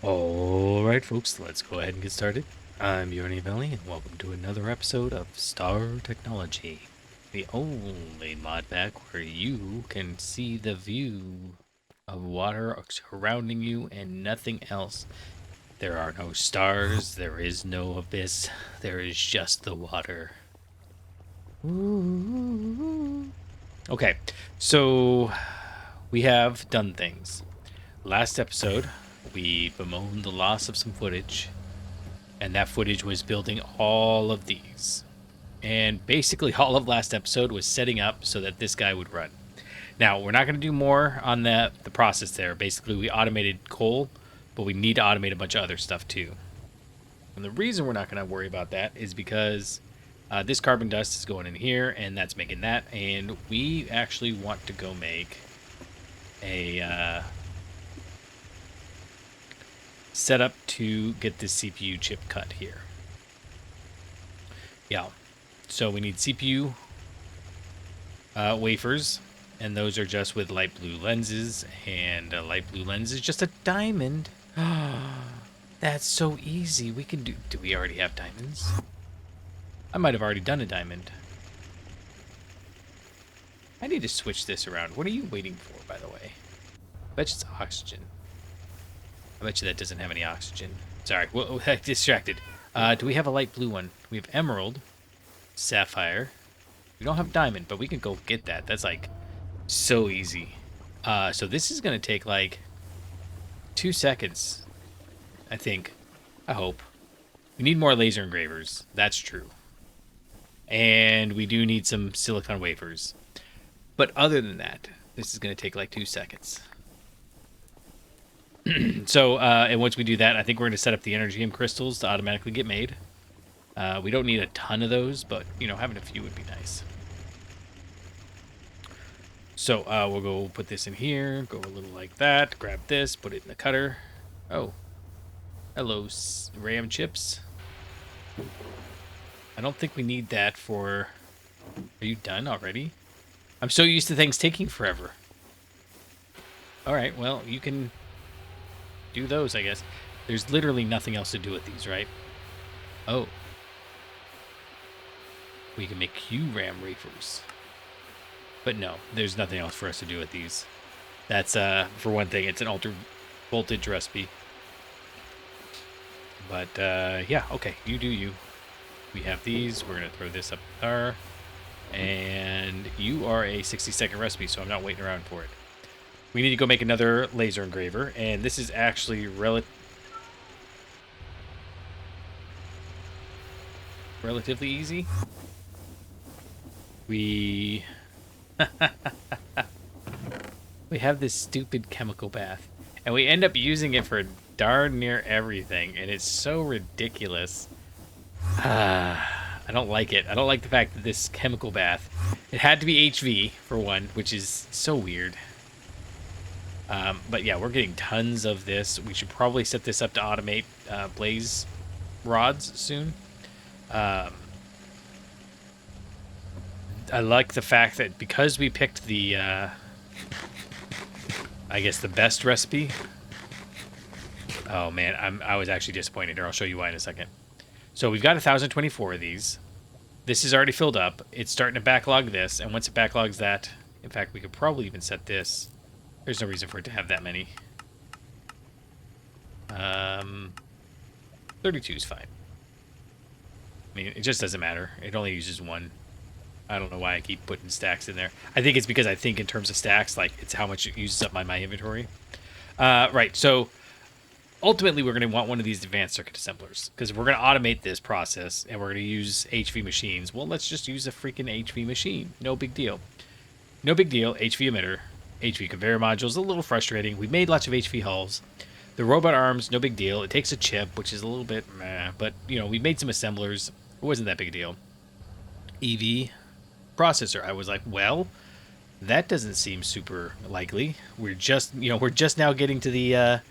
Alright folks, let's go ahead and get started. I'm Yoni Valley and welcome to another episode of Star Technology, the only mod pack where you can see the view of water surrounding you and nothing else. There are no stars, there is no abyss, there is just the water. Ooh. Okay, so we have done things. Last episode, we bemoaned the loss of some footage, and that footage was building all of these. And basically, all of last episode was setting up so that this guy would run. Now, we're not going to do more on the process there. Basically, we automated coal, but we need to automate a bunch of other stuff too. And the reason we're not going to worry about that is because this carbon dust is going in here, and that's making that. And we actually want to go make a setup to get this CPU chip cut here. Yeah, so we need CPU wafers, and those are just with light blue lenses, and a light blue lens is just a diamond. That's so easy. We can do we already have diamonds? I might have already done a diamond. I need to switch this around. What are you waiting for, by the way? I bet you it's oxygen. I bet you that doesn't have any oxygen. Sorry, well, distracted. Do we have a light blue one? We have emerald, sapphire. We don't have diamond, but we can go get that. That's like so easy. So this is gonna take like 2 seconds, I think. I hope. We need more laser engravers. That's true. And we do need some silicon wafers. But other than that, this is gonna take like 2 seconds. So, and once we do that, I think we're going to set up the Energium crystals to automatically get made. We don't need a ton of those, but, you know, having a few would be nice. So, we'll go put this in here, go a little like that, grab this, put it in the cutter. Oh. Hello, RAM chips. I don't think we need that for... Are you done already? I'm so used to things taking forever. Alright, well, you can... do those, I guess. There's literally nothing else to do with these, right? Oh. We can make QRAM wafers. But no, there's nothing else for us to do with these. That's, for one thing, it's an ultra voltage recipe. But, yeah, okay, you do you. We have these. We're going to throw this up there. And you are a 60-second recipe, so I'm not waiting around for it. We need to go make another laser engraver, and this is actually relatively easy. We have this stupid chemical bath, and we end up using it for darn near everything, and it's so ridiculous. I don't like it. I don't like the fact that this chemical bath, it had to be HV for one, which is so weird. But yeah, we're getting tons of this. We should probably set this up to automate blaze rods soon. I like the fact that because we picked the, I guess the best recipe. Oh man, I was actually disappointed here. I'll show you why in a second. So we've got 1,024 of these. This is already filled up. It's starting to backlog this, and once it backlogs that, in fact, we could probably even set this. There's no reason for it to have that many. 32 is fine. I mean, it just doesn't matter. It only uses one. I don't know why I keep putting stacks in there. I think it's because I think in terms of stacks, like, it's how much it uses up my inventory. Right, so ultimately we're going to want one of these advanced circuit assemblers, because if we're going to automate this process and we're going to use HV machines, well, let's just use a freaking HV machine. No big deal. No big deal. HV emitter. HV conveyor modules, a little frustrating. We made lots of HV hulls. The robot arms, no big deal. It takes a chip, which is a little bit meh, but, you know, we made some assemblers. It wasn't that big a deal. EV processor. I was like, well, that doesn't seem super likely. We're just now getting to the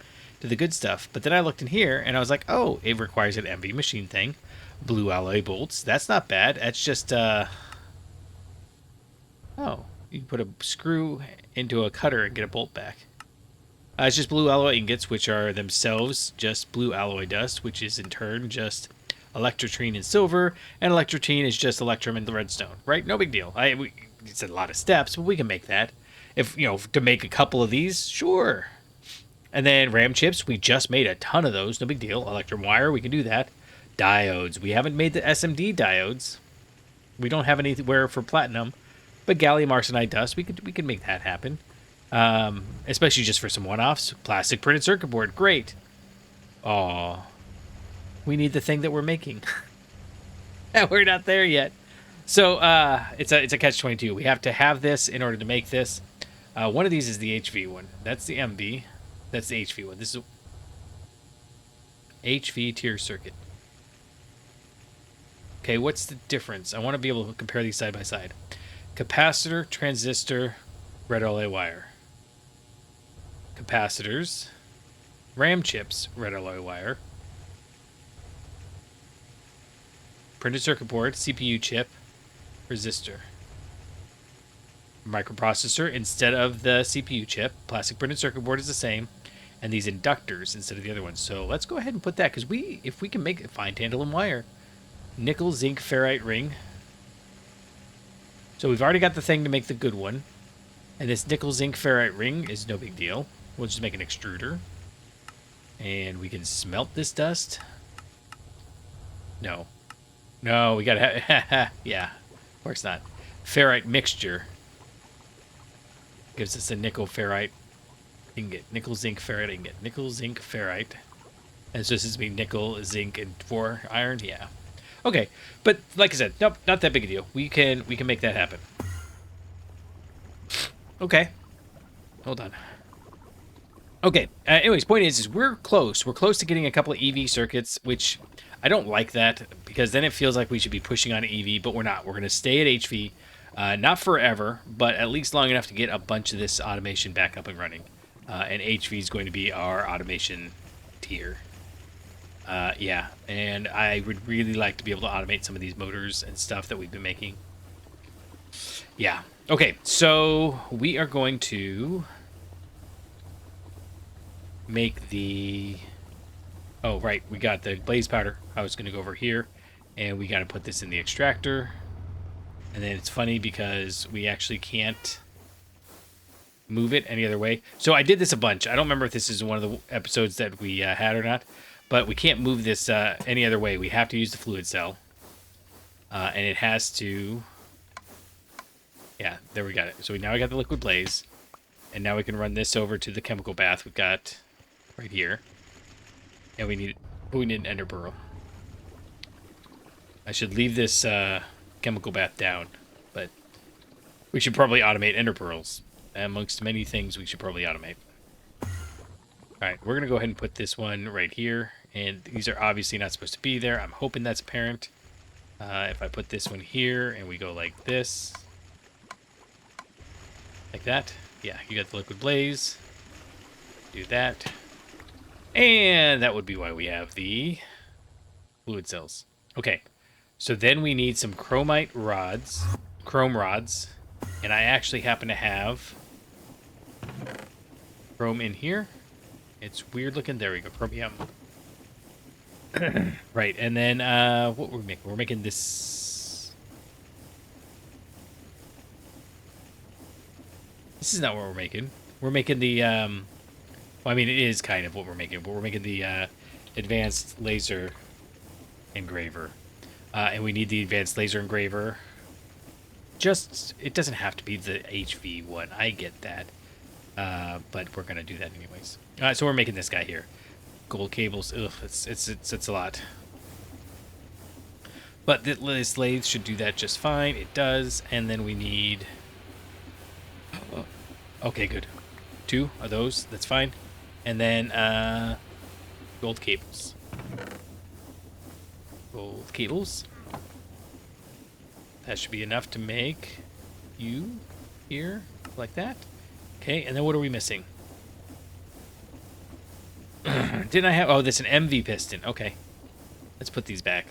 good stuff. But then I looked in here, and I was like, oh, it requires an MV machine thing. Blue alloy bolts. That's not bad. That's just, oh. You put a screw into a cutter and get a bolt back. It's just blue alloy ingots, which are themselves just blue alloy dust, which is in turn just electrotrine and silver, and electrotrine is just electrum and redstone, right? No big deal. It's a lot of steps, but we can make that. If, to make a couple of these, sure. And then RAM chips, we just made a ton of those, no big deal. Electrum wire, we can do that. Diodes, we haven't made the SMD diodes. We don't have anywhere for platinum, but gallium arsenide dust, we could make that happen. Especially just for some one-offs. Plastic printed circuit board, great. Aw, we need the thing that we're making. We're not there yet. So it's a catch-22. We have to have this in order to make this. One of these is the HV one. That's the MV. That's the HV one. This is HV tier circuit. Okay, what's the difference? I want to be able to compare these side by side. Capacitor, transistor, red alloy wire. Capacitors, RAM chips, red alloy wire. Printed circuit board, CPU chip, resistor. Microprocessor instead of the CPU chip. Plastic printed circuit board is the same. And these inductors instead of the other ones. So let's go ahead and put that, because if we can make it, fine tantalum wire. Nickel, zinc, ferrite ring. So we've already got the thing to make the good one. And this nickel, zinc, ferrite ring is no big deal. We'll just make an extruder. And we can smelt this dust. No. No, we gotta have... yeah, of course not. Ferrite mixture. Gives us a nickel, ferrite ingot. Nickel, zinc, ferrite ingot. Nickel, zinc, ferrite. And so this is me nickel, zinc, and 4 iron. Yeah. Okay, but like I said, nope, not that big a deal. We can make that happen. Okay. Hold on. Okay. Anyways, point is we're close. We're close to getting a couple of EV circuits, which I don't like that, because then it feels like we should be pushing on EV, but we're not. We're going to stay at HV. Not forever, but at least long enough to get a bunch of this automation back up and running. And HV is going to be our automation tier. Yeah, and I would really like to be able to automate some of these motors and stuff that we've been making. Yeah. Okay, so we are going to make the... Oh, right, we got the blaze powder. I was going to go over here, and we got to put this in the extractor. And then it's funny because we actually can't move it any other way. So I did this a bunch. I don't remember if this is one of the episodes that we had or not, but we can't move this any other way. We have to use the fluid cell. And it has to... Yeah, there we got it. So now we got the liquid blaze. And now we can run this over to the chemical bath we've got right here. And we need an ender pearl. I should leave this chemical bath down, but we should probably automate ender pearls. Amongst many things we should probably automate. Alright, we're going to go ahead and put this one right here. And these are obviously not supposed to be there. I'm hoping that's apparent. If I put this one here and we go like this. Like that. Yeah, you got the liquid blaze. Do that. And that would be why we have the fluid cells. Okay, so then we need some chrome rods. And I actually happen to have chrome in here. It's weird looking. There we go, chromium. Right, and then what we're making? We're making this. This is not what we're making. We're making the well, I mean, it is kind of what we're making, but we're making the advanced laser engraver. And we need the advanced laser engraver. It doesn't have to be the HV one. I get that. But we're going to do that anyways. So we're making this guy here. Gold cables. Ugh, it's a lot. But this lathe should do that just fine. It does. And then we need... Okay, good. 2 of those. That's fine. And then gold cables. Gold cables. That should be enough to make you here like that. Okay, and then what are we missing? Didn't I have... Oh, that's an MV piston. Okay. Let's put these back.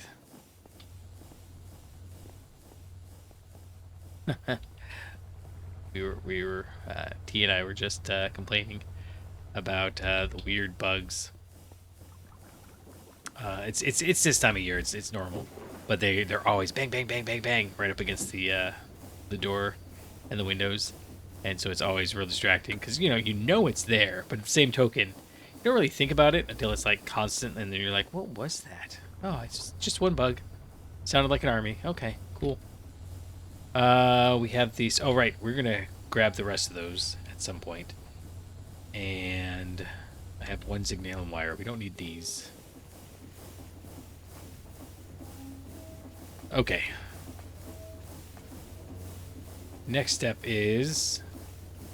we were T and I were just complaining. about the weird bugs. It's this time of year. It's normal, but they're always bang bang bang bang bang right up against the door and the windows, and so it's always real distracting because you know it's there, but at the same token, you don't really think about it until it's like constant, and then you're like, what was that? Oh, it's just one bug. Sounded like an army. Okay, cool. We have these. Oh right, we're gonna grab the rest of those at some point, and I have one signalum wire. We don't need these. Okay. Next step is,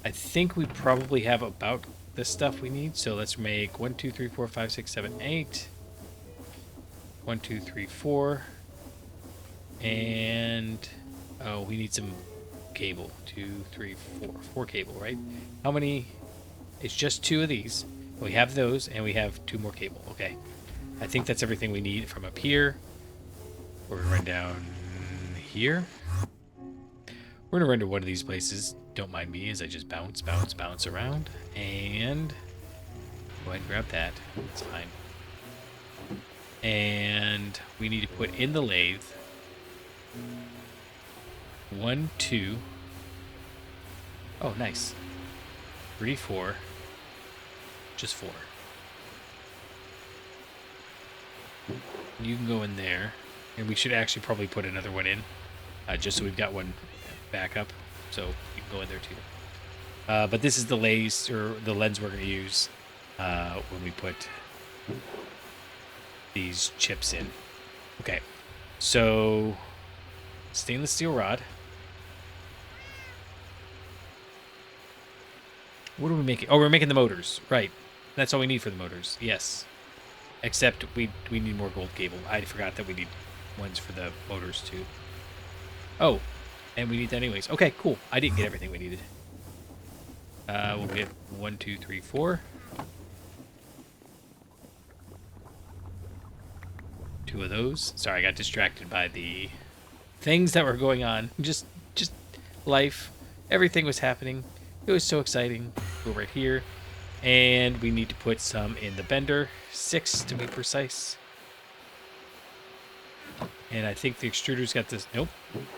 I think we probably have about the stuff we need. So let's make 1, 2, 3, 4, 5, 6, 7, 8. 1, 2, 3, 4. And oh, we need some cable. 2, 3, 4. 4 cable, right? How many? It's just 2 of these. We have those, and we have 2 more cable. Okay. I think that's everything we need from up here. We're gonna run down here. We're gonna run to one of these places. Don't mind me as I just bounce around. And go ahead and grab that. It's fine. And we need to put in the lathe 1, 2. Oh, nice. 3, 4. Just 4. You can go in there. And we should actually probably put another one in, just so we've got one backup. So you can go in there too. But this is the lathe, or the lens we're going to use when we put these chips in. Okay, so stainless steel rod. What are we making? Oh, we're making the motors. Right. That's all we need for the motors. Yes. Except we need more gold cable. I forgot that we need ones for the motors too. Oh, and we need that anyways. Okay, cool. I didn't get everything we needed. We'll get 1, 2, 3, 4. 2 of those. Sorry, I got distracted by the things that were going on. Just life. Everything was happening. It was so exciting. Go right here. And we need to put some in the bender. 6 to be precise. And I think the extruder's got this. Nope.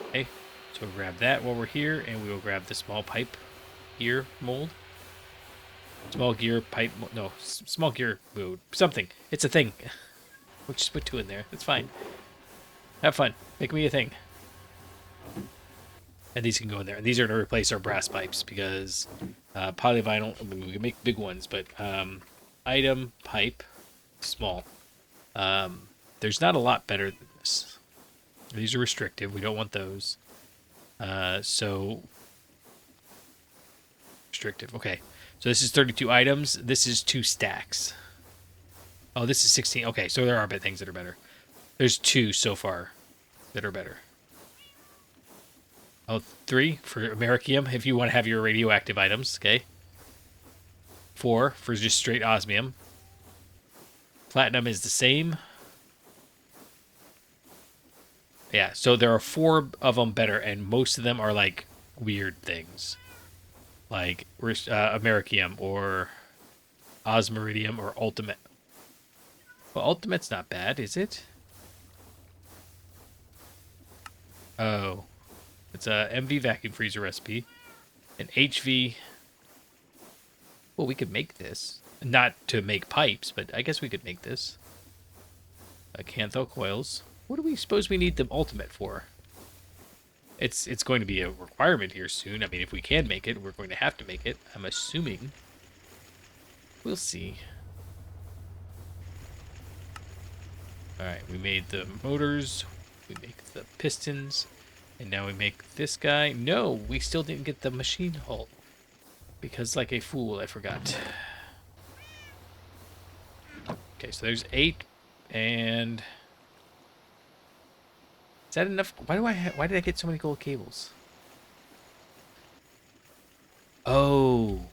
Okay. So we'll grab that while we're here, and we will grab the small pipe gear mold. Small gear pipe. No, small gear mold. Something. It's a thing. We'll just put 2 in there. That's fine. Have fun. Make me a thing. And these can go in there. And these are to replace our brass pipes because polyvinyl. I mean, we can make big ones, but item pipe small. There's not a lot better than this. These are restrictive. We don't want those. So restrictive. Okay. So this is 32 items. This is 2 stacks. Oh, this is 16. Okay, so there are things that are better. There's 2 so far that are better. Oh, 3 for americium if you want to have your radioactive items. Okay. 4 for just straight osmium. Platinum is the same. Yeah, so there are 4 of them better, and most of them are like weird things, like americium or osmiridium or ultimate. Well, ultimate's not bad, is it? Oh, it's a MV vacuum freezer recipe, an HV. Well, we could make this, not to make pipes, but I guess we could make this. Cantho coils. What do we suppose we need the ultimate for? It's going to be a requirement here soon. I mean, if we can make it, we're going to have to make it. I'm assuming. We'll see. Alright, we made the motors. We make the pistons. And now we make this guy. No, we still didn't get the machine hull. Because like a fool, I forgot. Okay, so there's 8. And... is that enough? Why did I get so many gold cables? Oh,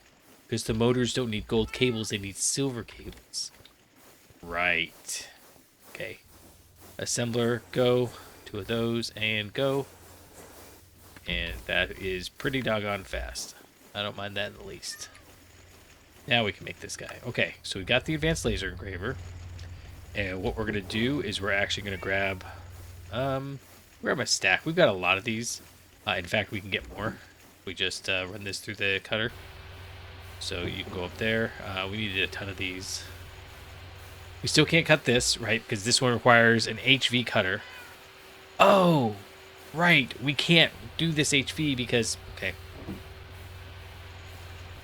because the motors don't need gold cables, they need silver cables. Right. Okay. Assembler, go. 2 of those, and go. And that is pretty doggone fast. I don't mind that in the least. Now we can make this guy. Okay, so we got the advanced laser engraver. And what we're going to do is we're actually going to grab a stack. We've got a lot of these. In fact, we can get more. We just run this through the cutter. So you can go up there. We needed a ton of these. We still can't cut this, right? Because this one requires an HV cutter. Oh, right. We can't do this HV because... Okay.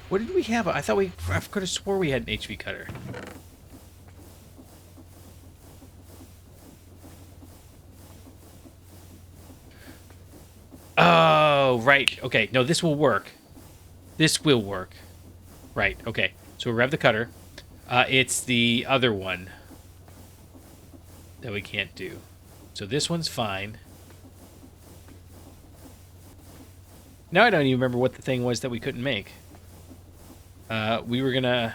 What did we have? I could have swore we had an HV cutter. Oh, right. Okay. No, this will work. This will work. Right. Okay. So we grab the cutter. It's the other one that we can't do. So this one's fine. Now I don't even remember what the thing was that we couldn't make. We were gonna...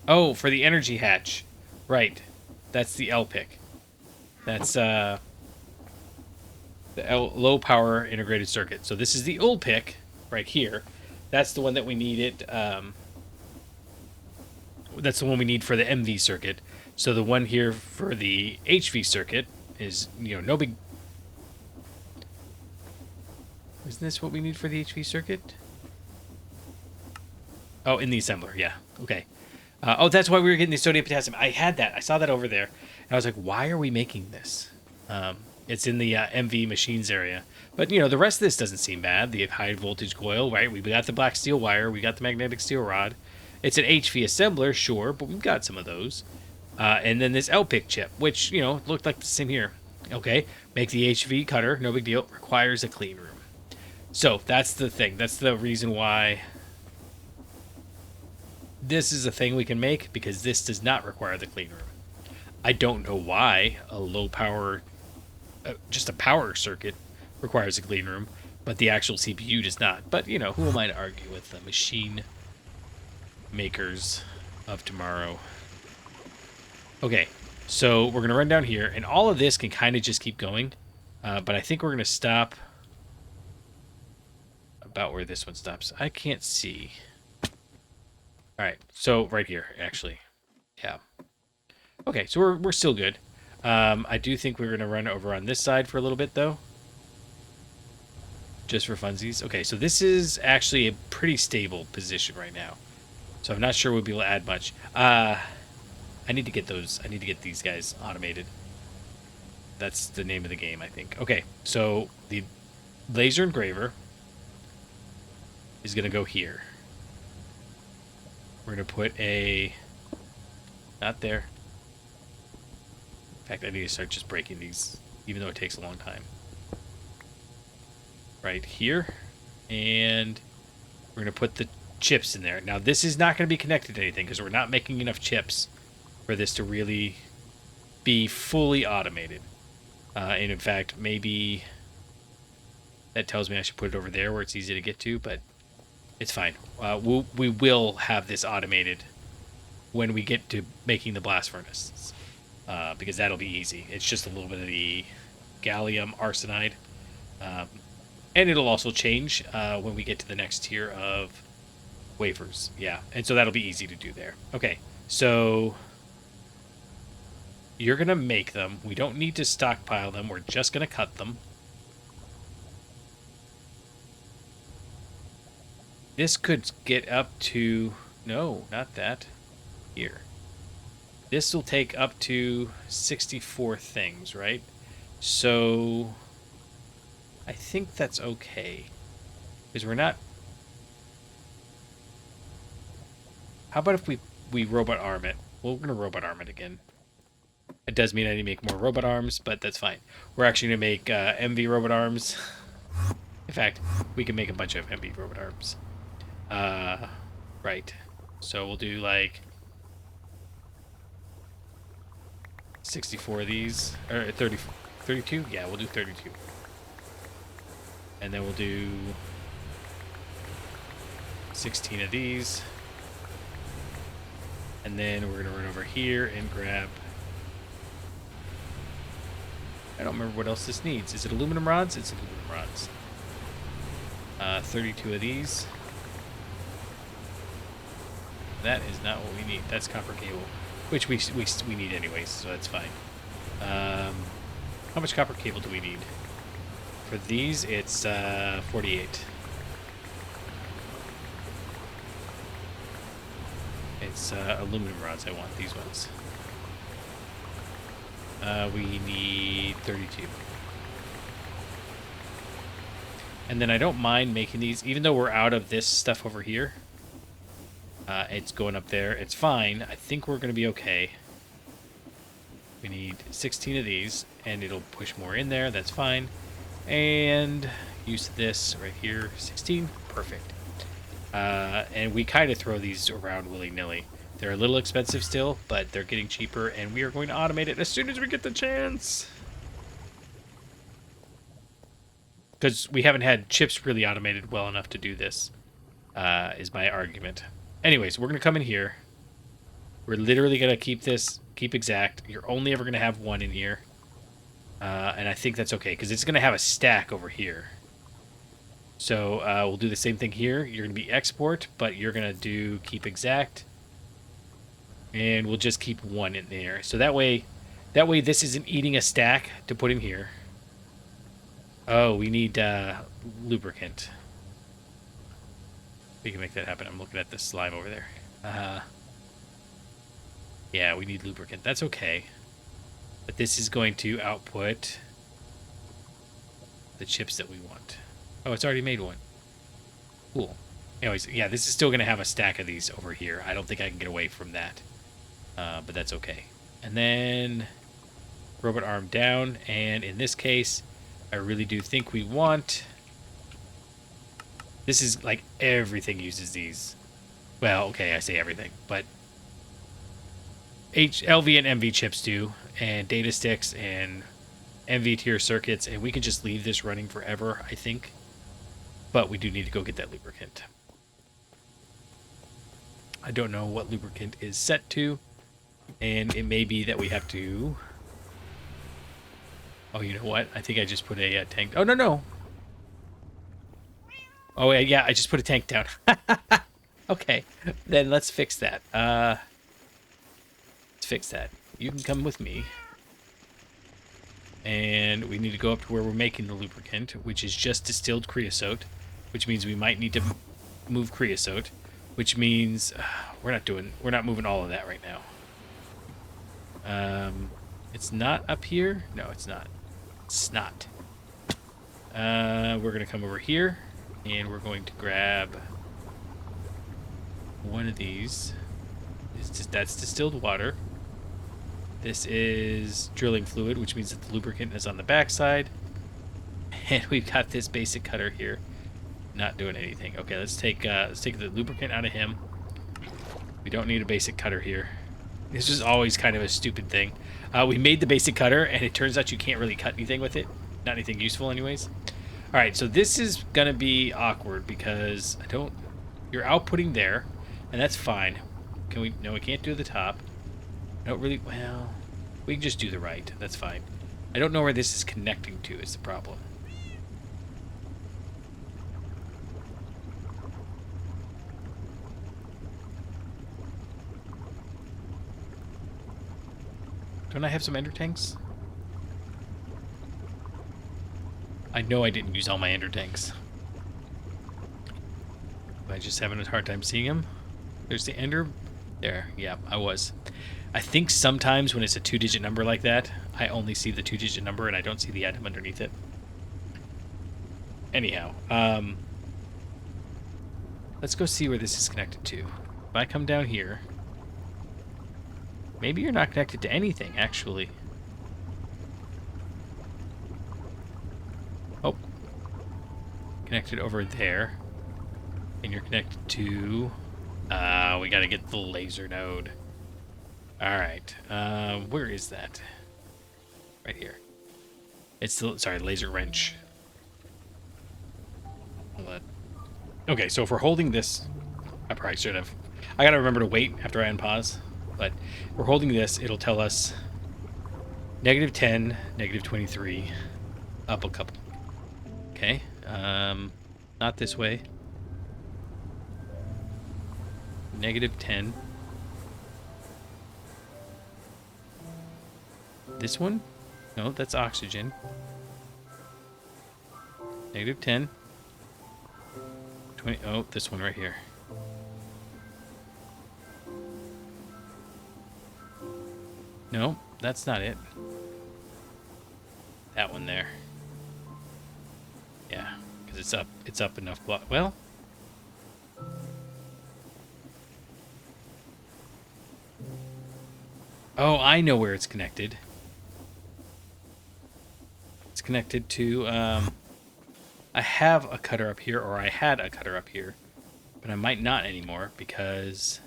Oh, for the energy hatch. Right. That's the L-pick. That's, the low power integrated circuit. So this is the L-pick right here. That's the one that we needed. That's the one we need for the MV circuit. So the one here for the HV circuit is, no big... Isn't this what we need for the HV circuit? Oh, in the assembler, yeah. Okay. Oh, that's why we were getting the sodium potassium. I had that. I saw that over there. And I was like, why are we making this? It's in the MV machines area. But, the rest of this doesn't seem bad. The high voltage coil, right? We got the black steel wire. We got the magnetic steel rod. It's an HV assembler, sure, but we've got some of those. And then this L-pick chip, which, looked like the same here. Okay, make the HV cutter, no big deal. Requires a clean room. So, that's the thing. That's the reason why this is a thing we can make, because this does not require the clean room. I don't know why a low power, just a power circuit requires a clean room, but the actual CPU does not. But, who am I to argue with the machine makers of tomorrow? Okay, so we're going to run down here, and all of this can kind of just keep going, but I think we're going to stop about where this one stops. I can't see. All right, so right here, actually. Yeah. Okay, so we're still good. I do think we're going to run over on this side for a little bit, though. Just for funsies. Okay, so this is actually a pretty stable position right now. So I'm not sure we'll be able to add much. I need to get those. I need to get these guys automated. That's the name of the game, I think. Okay, so the laser engraver is going to go here. We're going to put a... Not there. In fact, I need to start just breaking these, even though it takes a long time. Right here. And we're going to put the chips in there. Now, this is not going to be connected to anything because we're not making enough chips for this to really be fully automated. And in fact, maybe that tells me I should put it over there where it's easy to get to, but it's fine. We will have this automated when we get to making the blast furnaces, because that'll be easy. It's just a little bit of the gallium arsenide, and it'll also change when we get to the next tier of wafers. Yeah, and so that'll be easy to do there. Okay, so you're gonna make them. We don't need to stockpile them. We're just gonna cut them. This could get up to... No, not that. Here. This will take up to 64 things, right? So I think that's okay. Because we're not... How about if we robot arm it? Well, we're going to robot arm it again. It does mean I need to make more robot arms, but that's fine. We're actually going to make MV robot arms. In fact, we can make a bunch of MV robot arms. Right. So we'll do like 64 of these, or 32? Yeah, we'll do 32. And then we'll do 16 of these. And then we're going to run over here and grab... I don't remember what else this needs. Is it aluminum rods? It's aluminum rods. 32 of these. That is not what we need. That's copper cable, which we need anyways, so that's fine. How much copper cable do we need? For these, it's 48. It's aluminum rods I want, these ones. We need 32. And then I don't mind making these, even though we're out of this stuff over here. It's going up there. It's fine. I think we're going to be okay. We need 16 of these, and it'll push more in there. That's fine. And use this right here. 16. Perfect. And we kind of throw these around willy-nilly. They're a little expensive still, but they're getting cheaper, and we are going to automate it as soon as we get the chance. Because we haven't had chips really automated well enough to do this, is my argument. Anyways, we're going to come in here. We're literally going to keep exact. You're only ever going to have one in here. And I think that's okay, because it's going to have a stack over here. So we'll do the same thing here. You're going to be export, but you're going to do keep exact. And we'll just keep one in there. So that way this isn't eating a stack to put in here. Oh, we need lubricant. We can make that happen. I'm looking at the slime over there. Yeah, we need lubricant. That's okay. But this is going to output the chips that we want. Oh, it's already made one. Cool. Anyways, yeah, this is still going to have a stack of these over here. I don't think I can get away from that. But that's okay. And then robot arm down. And in this case, I really do think we want... This is like everything uses these. Well, okay, I say everything, but LV and MV chips do, and data sticks and MV tier circuits, and we can just leave this running forever, I think. But we do need to go get that lubricant. I don't know what lubricant is set to, and it may be that we have to... Oh, you know what? I think I just put a tank... Oh, no. Oh, yeah, I just put a tank down. Okay, then let's fix that. Let's fix that. You can come with me. And we need to go up to where we're making the lubricant, which is just distilled creosote, which means we might need to move creosote, which means we're not moving all of that right now. It's not up here. No, it's not. It's not. We're gonna come over here. And we're going to grab one of these. That's distilled water. This is drilling fluid, which means that the lubricant is on the backside. And we've got this basic cutter here, not doing anything. Okay, let's take the lubricant out of him. We don't need a basic cutter here. This is always kind of a stupid thing. We made the basic cutter, and it turns out you can't really cut anything with it. Not anything useful, anyways. All right, so this is going to be awkward because you're outputting there, and that's fine. No, we can't do the top. I don't really, well, we can just do the right. That's fine. I don't know where this is connecting to is the problem. Don't I have some ender tanks? I know I didn't use all my ender tanks. Am I just having a hard time seeing them? There's the ender. There, yeah, I was. I think sometimes when it's a 2-digit number like that, I only see the 2-digit number and I don't see the item underneath it. Anyhow, let's go see where this is connected to. If I come down here, maybe you're not connected to anything, actually. Oh. Connected over there. And you're connected to... we gotta get the laser node. Alright. Where is that? Right here. It's the... Sorry, laser wrench. Okay, so if we're holding this... I probably should have. I gotta remember to wait after I unpause. But if we're holding this, it'll tell us -10, -23, up a couple. Okay. Not this way. -10. This one? No, that's oxygen. -10. 20. Oh, this one right here. No, that's not it. That one there. Yeah, because it's up enough block. Well, oh, I know where it's connected. It's connected to, I have a cutter up here, or I had a cutter up here, but I might not anymore because,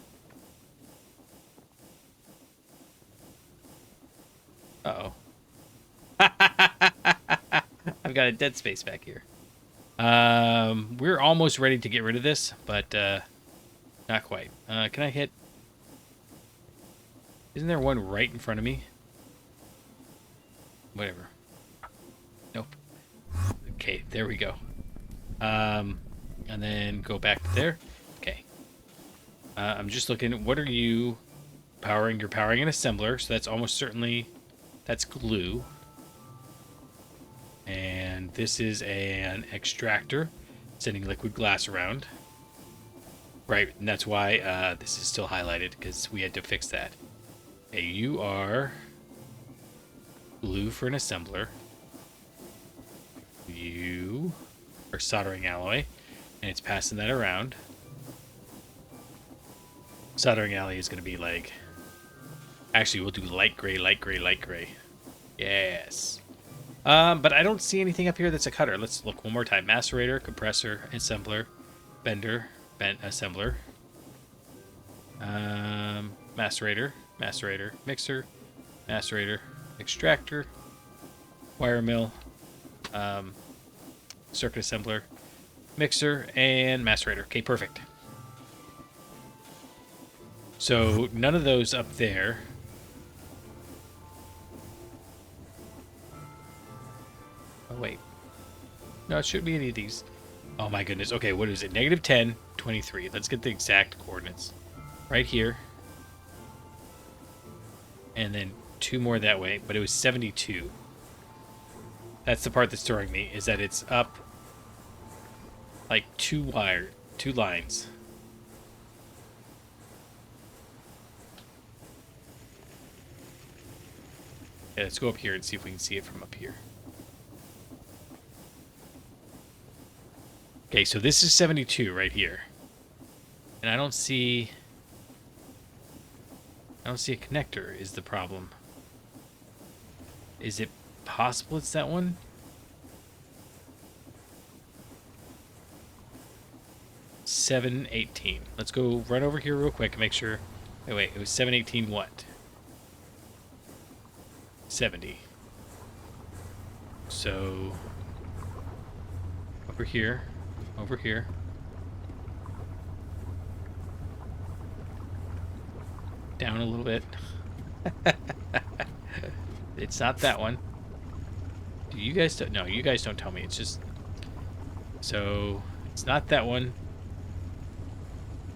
uh-oh. I've got a dead space back here. We're almost ready to get rid of this, but not quite. Can I hit? Isn't there one right in front of me? Whatever. Nope. Okay, there we go. And then go back to there. Okay. I'm just looking. What are you powering? You're powering an assembler, so that's almost certainly, that's glue. And this is an extractor sending liquid glass around. Right, and that's why this is still highlighted, because we had to fix that. Okay, you are glue for an assembler. You are soldering alloy, and it's passing that around. Soldering alloy is going to be like... Actually, we'll do light gray, light gray, light gray. Yes. But I don't see anything up here that's a cutter. Let's look one more time. Macerator, compressor, assembler, bender, bent assembler. Macerator, macerator, mixer, macerator, extractor, wire mill, circuit assembler, mixer, and macerator. Okay, perfect. So none of those up there. Oh, wait. No, it shouldn't be any of these. Oh, my goodness. Okay, what is it? -10, 23. Let's get the exact coordinates. Right here. And then 2 more that way, but it was 72. That's the part that's throwing me, is that it's up like 2 lines. Yeah, let's go up here and see if we can see it from up here. Okay, so this is 72 right here. And I don't see a connector is the problem. Is it possible it's that one? $7.18. Let's go run over here real quick and make sure. Wait, it was 718 what? 70. So over here, down a little bit. It's not that one. Do you guys no, you guys don't tell me. It's just, so it's not that one.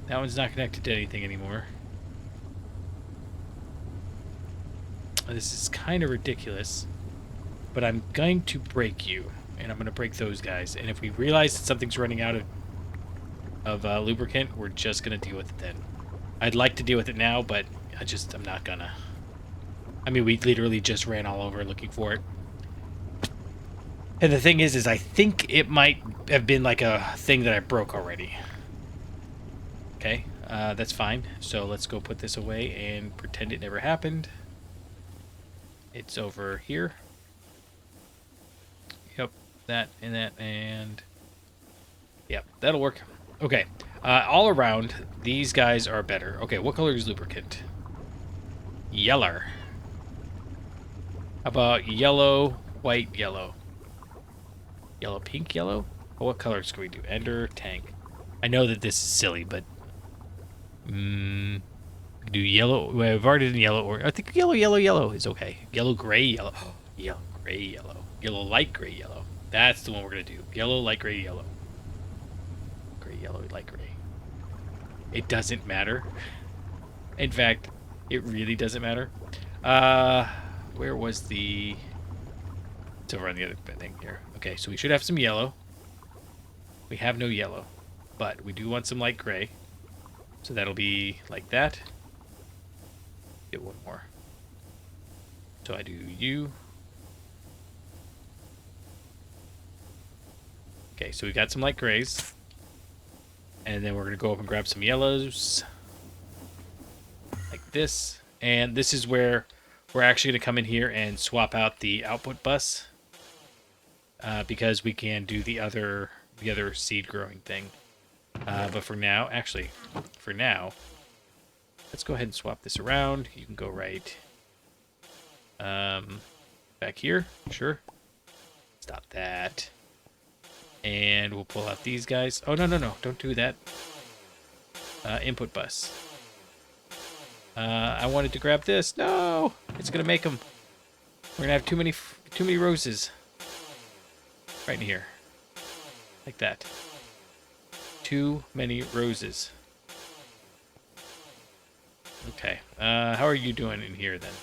That one's not connected to anything anymore. This is kind of ridiculous, but I'm going to break you, and I'm going to break those guys. And if we realize that something's running out of lubricant, we're just going to deal with it then. I'd like to deal with it now, but I'm not gonna. I mean, we literally just ran all over looking for it. And the thing is I think it might have been like a thing that I broke already. Okay, that's fine. So let's go put this away and pretend it never happened. It's over here. Yep, that, and yep, that'll work. Okay, all around, these guys are better. Okay, what color is lubricant? Yeller. How about yellow, white, yellow? Yellow, pink, yellow? Oh, what colors can we do? Ender, tank. I know that this is silly, but do yellow. Well, I've already done yellow, or I think yellow, yellow, yellow is okay. Yellow, gray, yellow. Yellow, gray, yellow. Yellow, light, gray, yellow. That's the one we're gonna do. Yellow, light, gray, yellow. Gray, yellow, light, gray. It doesn't matter. In fact, it really doesn't matter. Where was the... It's over on the other thing here. Okay, so we should have some yellow. We have no yellow, but we do want some light gray. So that'll be like that. Get one more. So I do you. Okay, so we got some light grays. And then we're going to go up and grab some yellows. Like this. And this is where we're actually going to come in here and swap out the output bus. Because we can do the other seed growing thing. But for now, let's go ahead and swap this around. You can go right back here. Sure. Stop that. And we'll pull out these guys. Oh, no. Don't do that. Input bus. I wanted to grab this. No! It's going to make them. We're going to have too many roses. Right in here. Like that. Too many roses. Okay. How are you doing in here, then?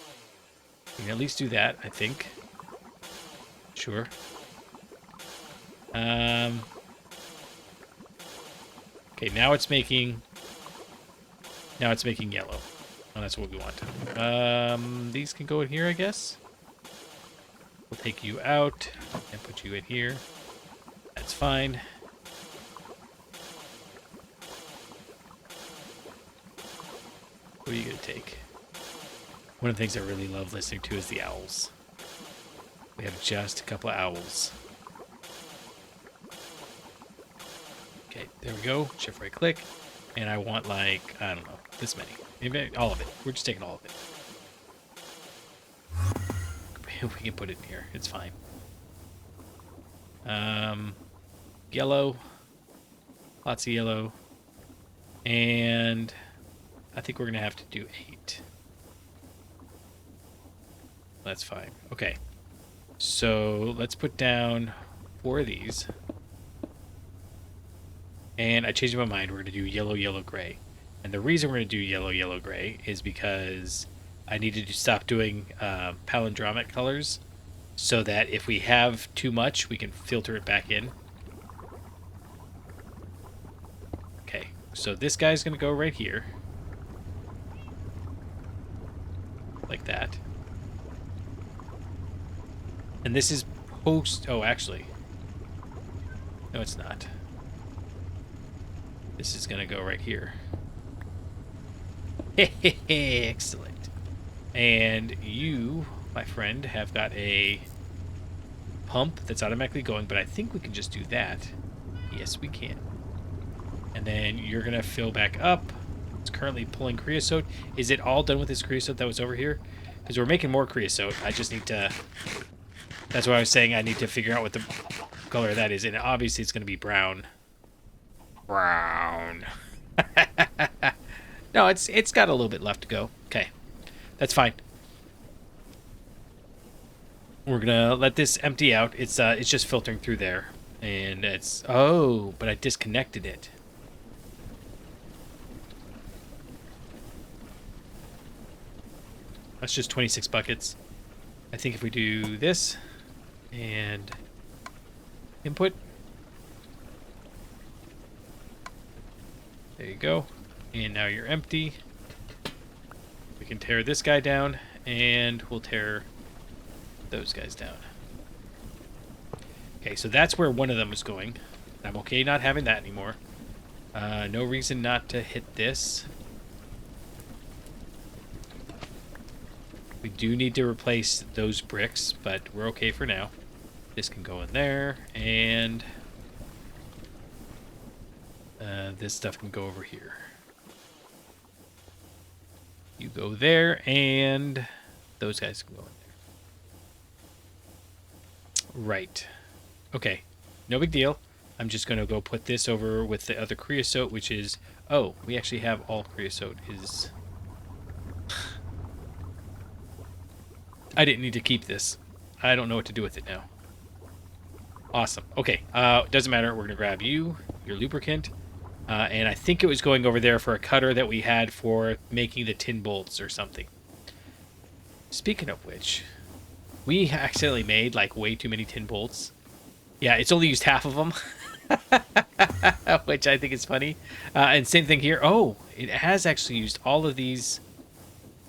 You can at least do that, I think. Sure. Okay, now it's making yellow. Oh, that's what we want. These can go in here, I guess. We'll take you out and put you in here. That's fine. What are you going to take? One of the things I really love listening to is the owls. We have just a couple of owls. Okay, there we go. Shift right click. And I want, like, I don't know, this many. Maybe all of it. We're just taking all of it. We can put it in here. It's fine. Yellow. Lots of yellow. And I think we're going to have to do 8. That's fine. Okay. So let's put down 4 of these. And I changed my mind. We're going to do yellow, yellow, gray. And the reason we're going to do yellow, yellow, gray is because I needed to stop doing palindromic colors so that if we have too much, we can filter it back in. Okay, so this guy's going to go right here. Like that. And this is post... Oh, actually. No, it's not. This is going to go right here. Excellent. And you, my friend, have got a pump that's automatically going, but I think we can just do that. Yes, we can. And then you're going to fill back up. It's currently pulling creosote. Is it all done with this creosote that was over here? Because we're making more creosote. I just need to... That's why I was saying I need to figure out what the color of that is. And obviously it's going to be brown. Brown. No, it's got a little bit left to go. Okay. That's fine. We're gonna let this empty out. It's just filtering through there. And it's... Oh, but I disconnected it. That's just 26 buckets. I think if we do this and input. There you go. And now you're empty. We can tear this guy down, and we'll tear those guys down. Okay, so that's where one of them is going. I'm okay not having that anymore. No reason not to hit this. We do need to replace those bricks, but we're okay for now. This can go in there, and this stuff can go over here. You go there, and those guys can go in there. Right. Okay. No big deal. I'm just going to go put this over with the other creosote, which is... Oh, we actually have all creosote is... I didn't need to keep this. I don't know what to do with it now. Awesome. Okay. Doesn't matter. We're going to grab you, your lubricant, And I think it was going over there for a cutter that we had for making the tin bolts or something. Speaking of which, we accidentally made like way too many tin bolts. Yeah, it's only used half of them, which I think is funny. And same thing here. Oh, it has actually used all of these.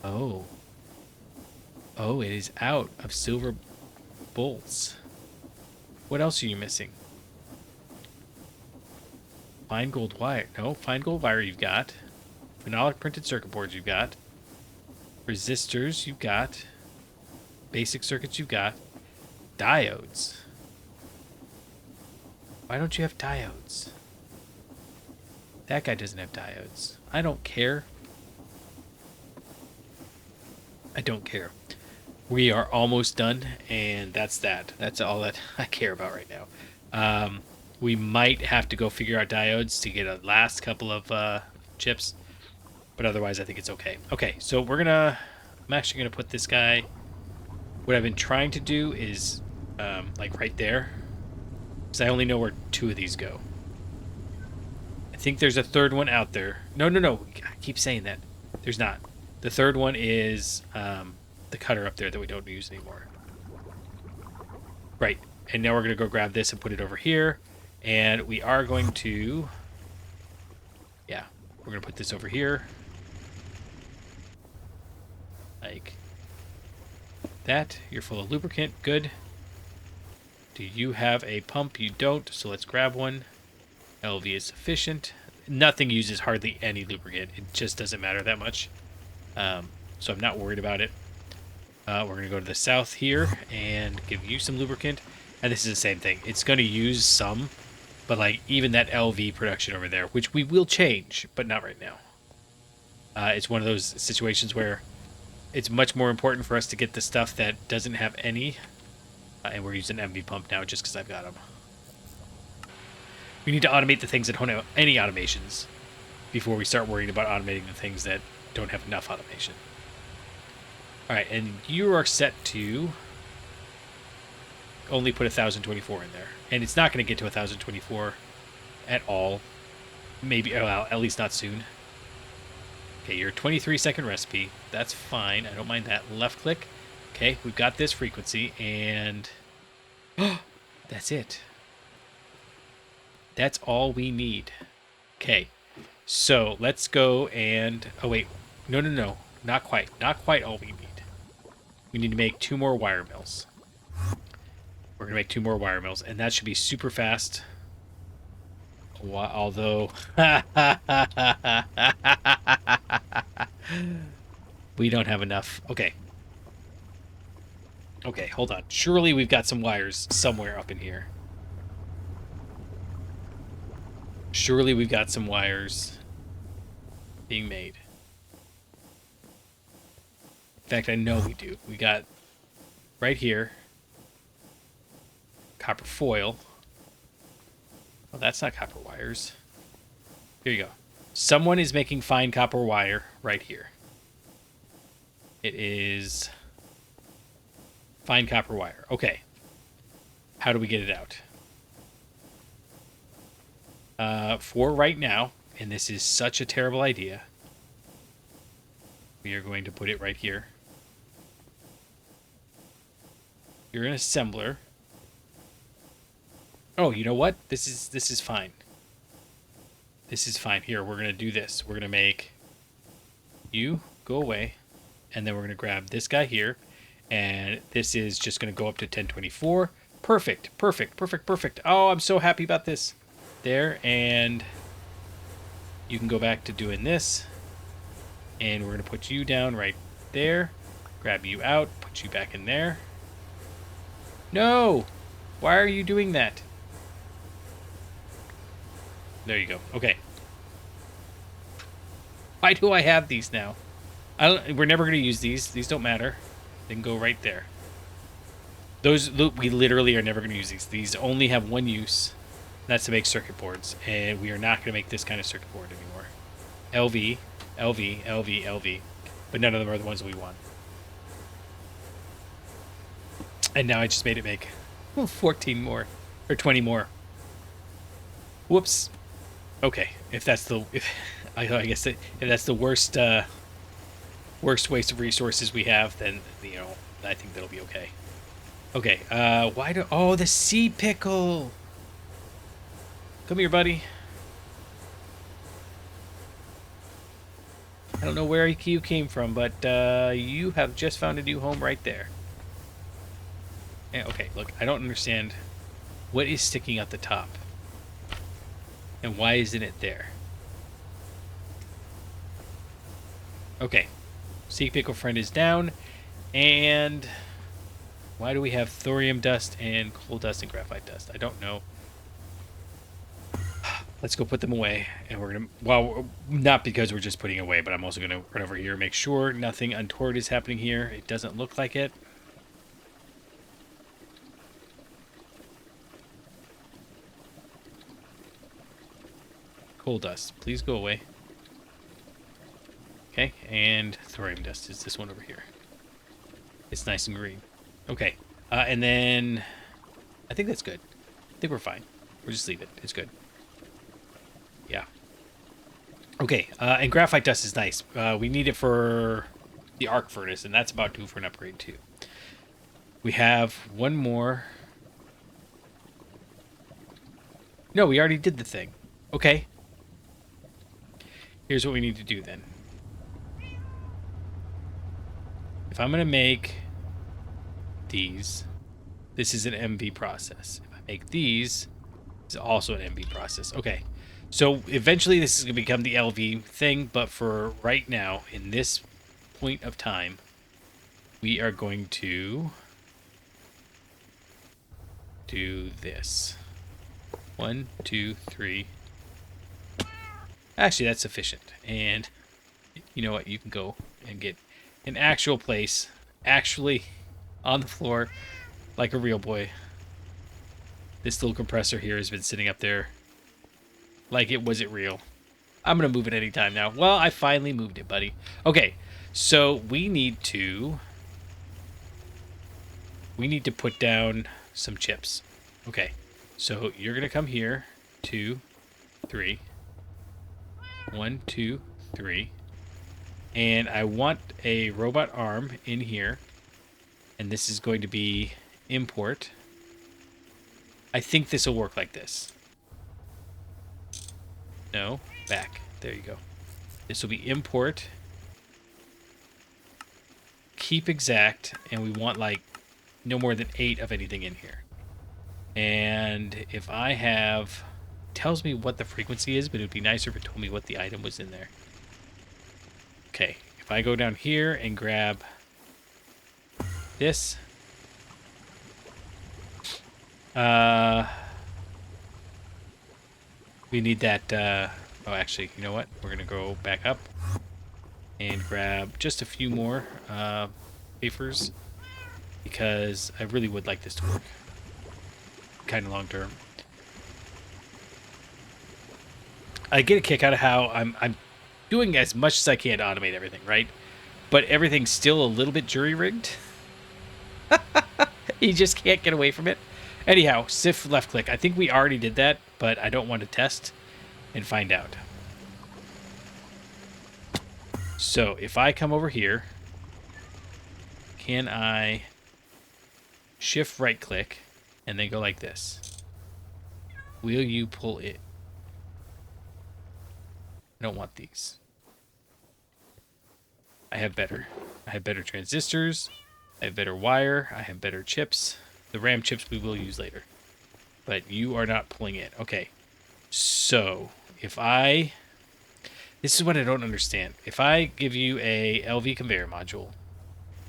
Oh. Oh, it is out of silver bolts. What else are you missing? Fine gold wire. No, fine gold wire you've got. Phenolic printed circuit boards you've got. Resistors you've got. Basic circuits you've got. Diodes. Why don't you have diodes? That guy doesn't have diodes. I don't care. I don't care. We are almost done, and that's that. That's all that I care about right now. We might have to go figure out diodes to get a last couple of chips, but otherwise I think it's okay. Okay, so I'm actually gonna put this guy. What I've been trying to do is like right there, because I only know where 2 of these go. I think there's a third one out there. No. I keep saying that. There's not. The third one is the cutter up there that we don't use anymore. Right. And now we're going to go grab this and put it over here. And we are going to... Yeah. We're going to put this over here. Like that. You're full of lubricant. Good. Do you have a pump? You don't. So let's grab one. LV is sufficient. Nothing uses hardly any lubricant. It just doesn't matter that much. So I'm not worried about it. We're going to go to the south here and give you some lubricant. And this is the same thing. It's going to use some, but like even that LV production over there, which we will change, but not right now. It's one of those situations where it's much more important for us to get the stuff that doesn't have any. And we're using MV pump now just because I've got them. We need to automate the things that don't have any automations before we start worrying about automating the things that don't have enough automation. All right, and you are set to only put 1024 in there. And it's not going to get to 1024 at all. Maybe, well, at least not soon. Okay, your 23-second recipe. That's fine. I don't mind that. Left click. Okay, we've got this frequency, and that's it. That's all we need. Okay, so let's go and... Oh, wait. No. Not quite. Not quite all we need. We need to make 2 more wire mills. We're going to make 2 more wire mills, and that should be super fast. Although... we don't have enough. Okay. Okay, hold on. Surely we've got some wires somewhere up in here. Surely we've got some wires being made. In fact, I know we do. We got right here copper foil. Oh, that's not copper wires. Here you go. Someone is making fine copper wire right here. It is fine copper wire. Okay. How do we get it out? For right now, and this is such a terrible idea, we are going to put it right here. You're an assembler. Oh, you know what? This is fine. This is fine. Here, we're going to do this. We're going to make you go away, and then we're going to grab this guy here, and this is just going to go up to 1024. Perfect, perfect, perfect, perfect. Oh, I'm so happy about this. There, and you can go back to doing this, and we're going to put you down right there, grab you out, put you back in there. No! Why are you doing that? There you go. Okay. Why do I have these now? We're never going to use these. These don't matter. They can go right there. We literally are never going to use these. These only have one use. That's to make circuit boards. And we are not going to make this kind of circuit board anymore. LV, LV, LV, LV. But none of them are the ones we want. And now I just made it make 14 more. Or 20 more. Whoops. Okay, if that's the, I guess if that's the worst worst waste of resources we have, then I think that'll be okay. Okay, why do? Oh, the sea pickle. Come here, buddy. I don't know where you came from, but you have just found a new home right there. And, okay, look, I don't understand what is sticking at the top, and why isn't it there? Okay, sea pickle friend is down, and why do we have thorium dust and coal dust and graphite dust? I don't know. Let's go put them away, and we're gonna, well, not because we're just putting away, but I'm also gonna run over here and make sure nothing untoward is happening here. It doesn't look like it. Coal dust, please go away. Okay, and thorium dust is this one over here. It's nice and green. Okay, and then I think that's good. I think we're fine. We'll just leave it. It's good. Yeah. Okay, and graphite dust is nice. We need it for the arc furnace, and that's about due for an upgrade too. We have one more. No, we already did the thing. Okay. Here's what we need to do then. If I'm going to make these, this is an MV process. If I make these, it's also an MV process. Okay. So eventually this is going to become the LV thing, but for right now, in this point of time, we are going to do this. 1, 2, 3. Actually, that's sufficient. And you know what? You can go and get an actual place, actually on the floor, like a real boy. This little compressor here has been sitting up there like it wasn't real. I'm going to move it anytime now. Well, I finally moved it, buddy. Okay, so we need to put down some chips. Okay, so you're going to come here. 2, 3. 1, 2, 3. And I want a robot arm in here. And this is going to be import. I think this will work like this. No, back. There you go. This will be import. Keep exact. And we want like no more than 8 of anything in here. And if I have... tells me what the frequency is, but it would be nicer if it told me what the item was in there. Okay, if I go down here and grab this, we need that, oh, actually, you know what? We're going to go back up and grab just a few more wafers, because I really would like this to work kind of long term. I get a kick out of how I'm doing as much as I can to automate everything, right? But everything's still a little bit jury-rigged. You just can't get away from it. Anyhow, shift left click. I think we already did that, but I don't want to test and find out. So if I come over here, can I shift right click and then go like this? Will you pull it? I don't want these. I have better. I have better transistors. I have better wire. I have better chips. The RAM chips we will use later. But you are not pulling it. Okay. So, if I... this is what I don't understand. If I give you a LV conveyor module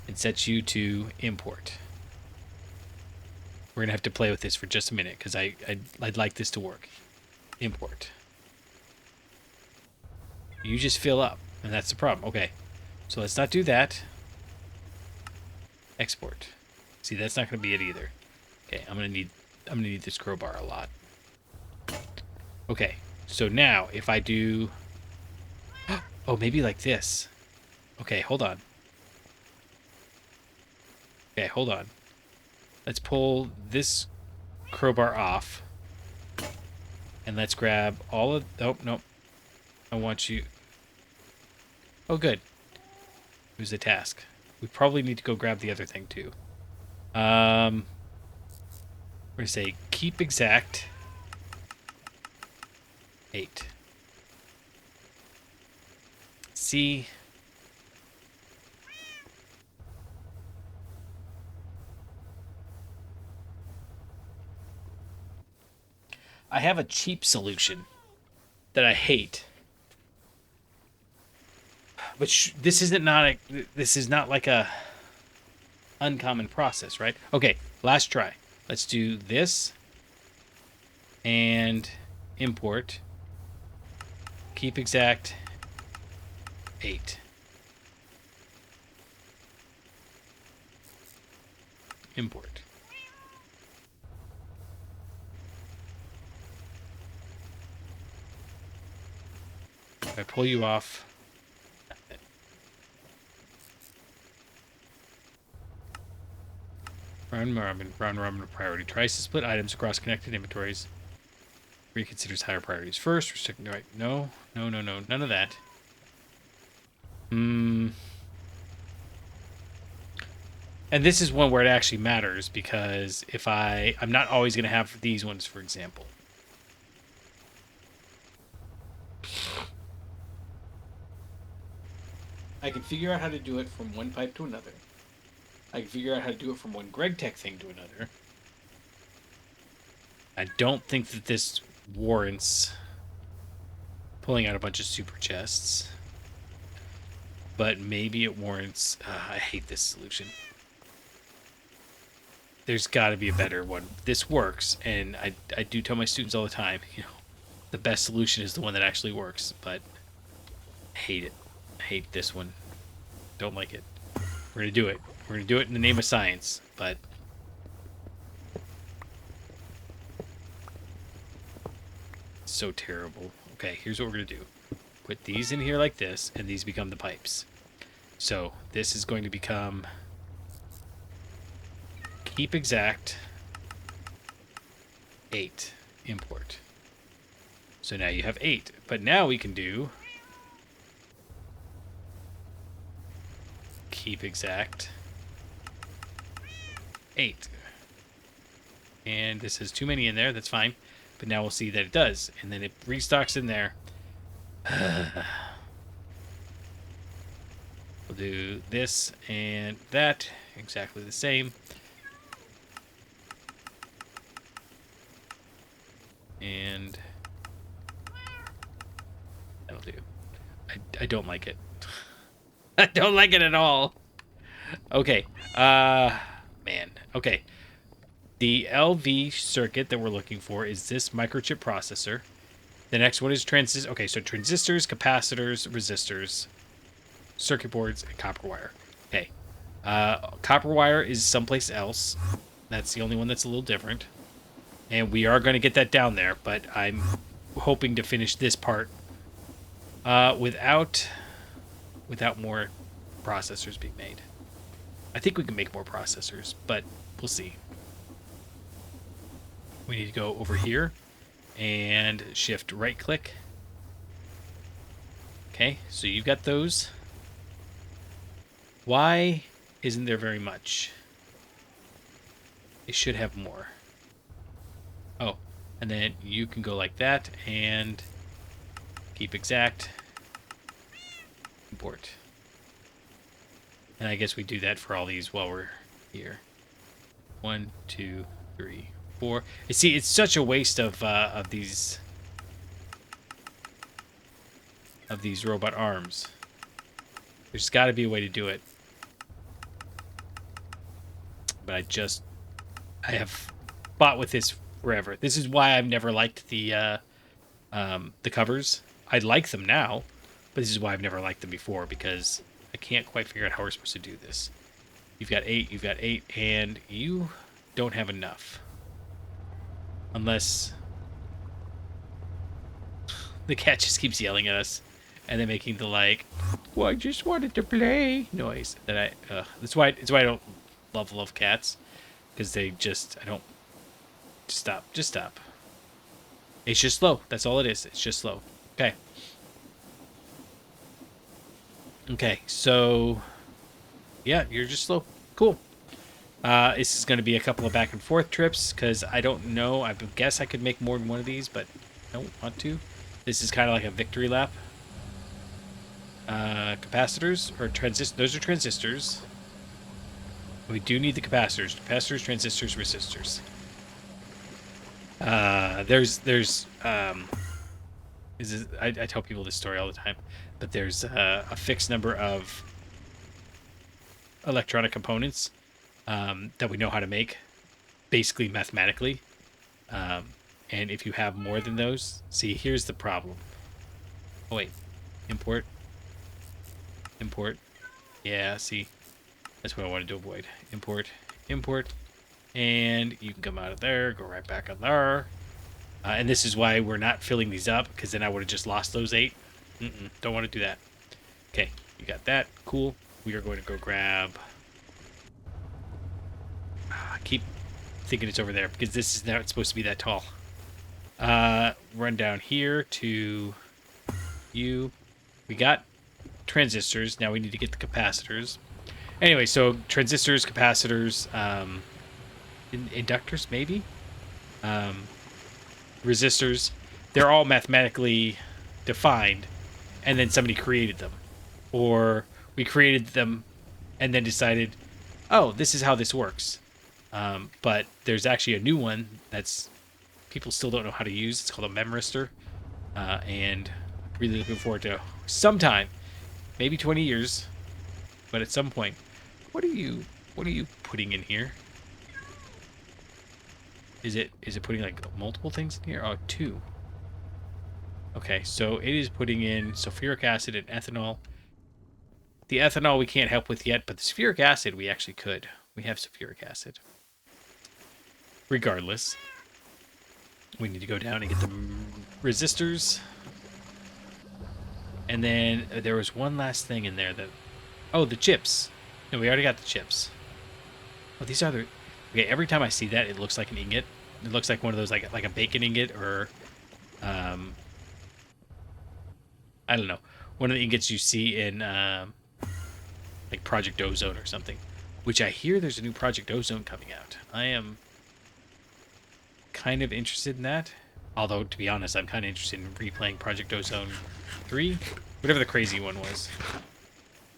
and set you to import, we're going to have to play with this for just a minute because I'd like this to work. Import. You just fill up, and that's the problem. Okay, so let's not do that. Export. See, that's not going to be it either. Okay, I'm gonna need this crowbar a lot. Okay, so now if I do, oh, maybe like this. Okay, hold on. Okay, hold on. Let's pull this crowbar off. And let's grab all of... Oh, no. I want you... Oh, good. It was a task. We probably need to go grab the other thing, too. We're going to say keep exact 8. C. I have a cheap solution that I hate. But this isn't this is not like a uncommon process, right? Okay, last try. Let's do this and import keep exact 8. Import. If I pull you off, round robin priority. Tries to split items across connected inventories. Reconsiders higher priorities first. Restricting right. No. None of that. And this is one where it actually matters, because if I'm not always going to have these ones, for example. I can figure out how to do it from one pipe to another. I can figure out how to do it from one Gregtech thing to another. I don't think that this warrants pulling out a bunch of super chests. But maybe it warrants... I hate this solution. There's got to be a better one. This works, and I do tell my students all the time, you know, the best solution is the one that actually works, but I hate it. I hate this one. Don't like it. We're going to do it. We're going to do it in the name of science, but... It's so terrible. Okay, here's what we're going to do. Put these in here like this, and these become the pipes. So, this is going to become... Keep exact 8 import. So now you have 8. But now we can do keep exact 8. And this has too many in there, that's fine. But now we'll see that it does. And then it restocks in there. We'll do this and that. Exactly the same. And that'll do. I don't like it. I don't like it at all. Okay. Man. Okay. The LV circuit that we're looking for is this microchip processor. The next one is transistors. Okay, so transistors, capacitors, resistors, circuit boards, and copper wire. Okay. Copper wire is someplace else. That's the only one that's a little different. And we are going to get that down there, but I'm hoping to finish this part without more processors being made. I think we can make more processors, but we'll see. We need to go over here and shift right click. Okay, so you've got those. Why isn't there very much? It should have more. Oh, and then you can go like that and keep exact, import. And I guess we do that for all these while we're here. 1, 2, 3, 4. You see, it's such a waste of these robot arms. There's got to be a way to do it. But I have fought with this forever. This is why I've never liked the covers. I like them now, but this is why I've never liked them before, because I can't quite figure out how we're supposed to do this. You've got 8, and you don't have enough. Unless the cat just keeps yelling at us and then making the like, well, I just wanted to play noise. That that's why I don't love cats, because they just, I don't. Just stop. It's just slow. That's all it is. It's just slow. Okay. Okay, so yeah, you're just slow. Cool. This is going to be a couple of back and forth trips because I don't know. I guess I could make more than one of these, but I don't want to. This is kind of like a victory lap. Capacitors or transistors. Those are transistors. We do need the capacitors. Capacitors, transistors, resistors. I tell people this story all the time, but there's a fixed number of electronic components that we know how to make, basically mathematically. And if you have more than those, see, here's the problem. Oh wait, import. Yeah, see, that's what I wanted to avoid. Import, and you can come out of there, go right back on there. And this is why we're not filling these up, because then I would have just lost those 8. Don't want to do that. Okay, you got that. Cool. We are going to go grab... I keep thinking it's over there, because this is not supposed to be that tall. Run down here to you. We got transistors. Now we need to get the capacitors. Anyway, so transistors, capacitors, inductors, maybe? Resistors, they're all mathematically defined, and then somebody created them. Or we created them and then decided, oh, this is how this works. But there's actually a new one that's people still don't know how to use. It's called a memristor. And really looking forward to sometime, maybe 20 years, but at some point. What are you putting in here? Is it putting like multiple things in here? Oh, 2. Okay, so it is putting in sulfuric acid and ethanol. The ethanol we can't help with yet, but the sulfuric acid we actually could. We have sulfuric acid. Regardless, we need to go down and get the resistors. And then there was one last thing in there that... Oh, the chips. No, we already got the chips. Oh, these are the... Okay, every time I see that, it looks like an ingot. It looks like one of those, like a bacon ingot, or... I don't know. One of the ingots you see in, like, Project Ozone or something. Which I hear there's a new Project Ozone coming out. I am kind of interested in that. Although, to be honest, I'm kind of interested in replaying Project Ozone 3. Whatever the crazy one was.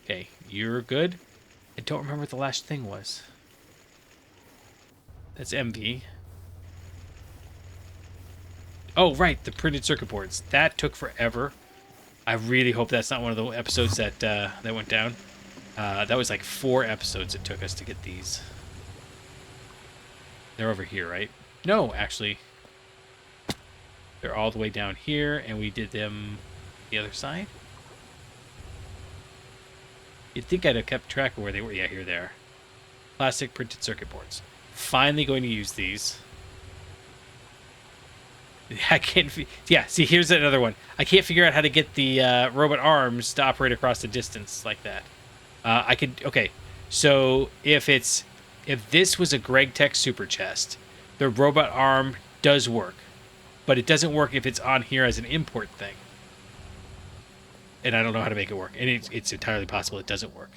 Okay, you're good. I don't remember what the last thing was. That's MV. Oh, right, the printed circuit boards. That took forever. I really hope that's not one of the episodes that that went down. That was like 4 episodes it took us to get these. They're over here, right? No, actually. They're all the way down here, and we did them the other side. You'd think I'd have kept track of where they were. Yeah, here they are. Plastic printed circuit boards. Finally going to use these. I can't... Yeah, see, here's another one. I can't figure out how to get the robot arms to operate across the distance like that. I could... Okay, so if this was a Gregtech super chest, the robot arm does work. But it doesn't work if it's on here as an import thing. And I don't know how to make it work. And it's entirely possible it doesn't work.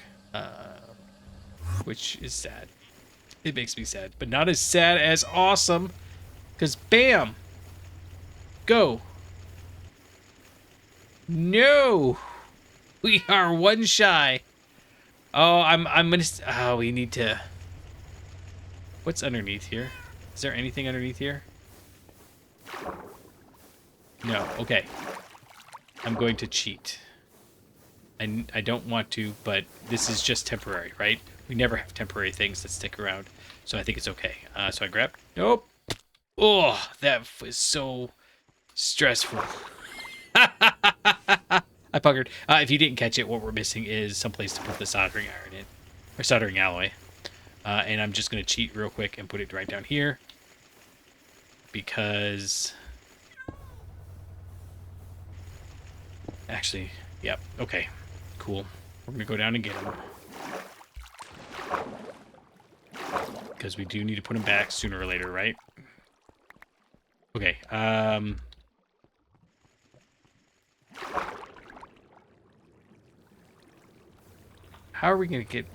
Which is sad. It makes me sad. But not as sad as awesome. Because bam! Go! No! We are 1 shy. Oh, I'm gonna... Oh, we need to... What's underneath here? Is there anything underneath here? No. Okay. I'm going to cheat. I don't want to, but this is just temporary, right? We never have temporary things that stick around, so I think it's okay. So I grab... Nope! Oh, that was so stressful. I puckered. If you didn't catch it, what we're missing is someplace to put the soldering iron in. Or soldering alloy. And I'm just going to cheat real quick and put it right down here. Because... Actually, yep. Okay, cool. We're going to go down and get them. Because we do need to put them back sooner or later, right? Okay, How are we going to get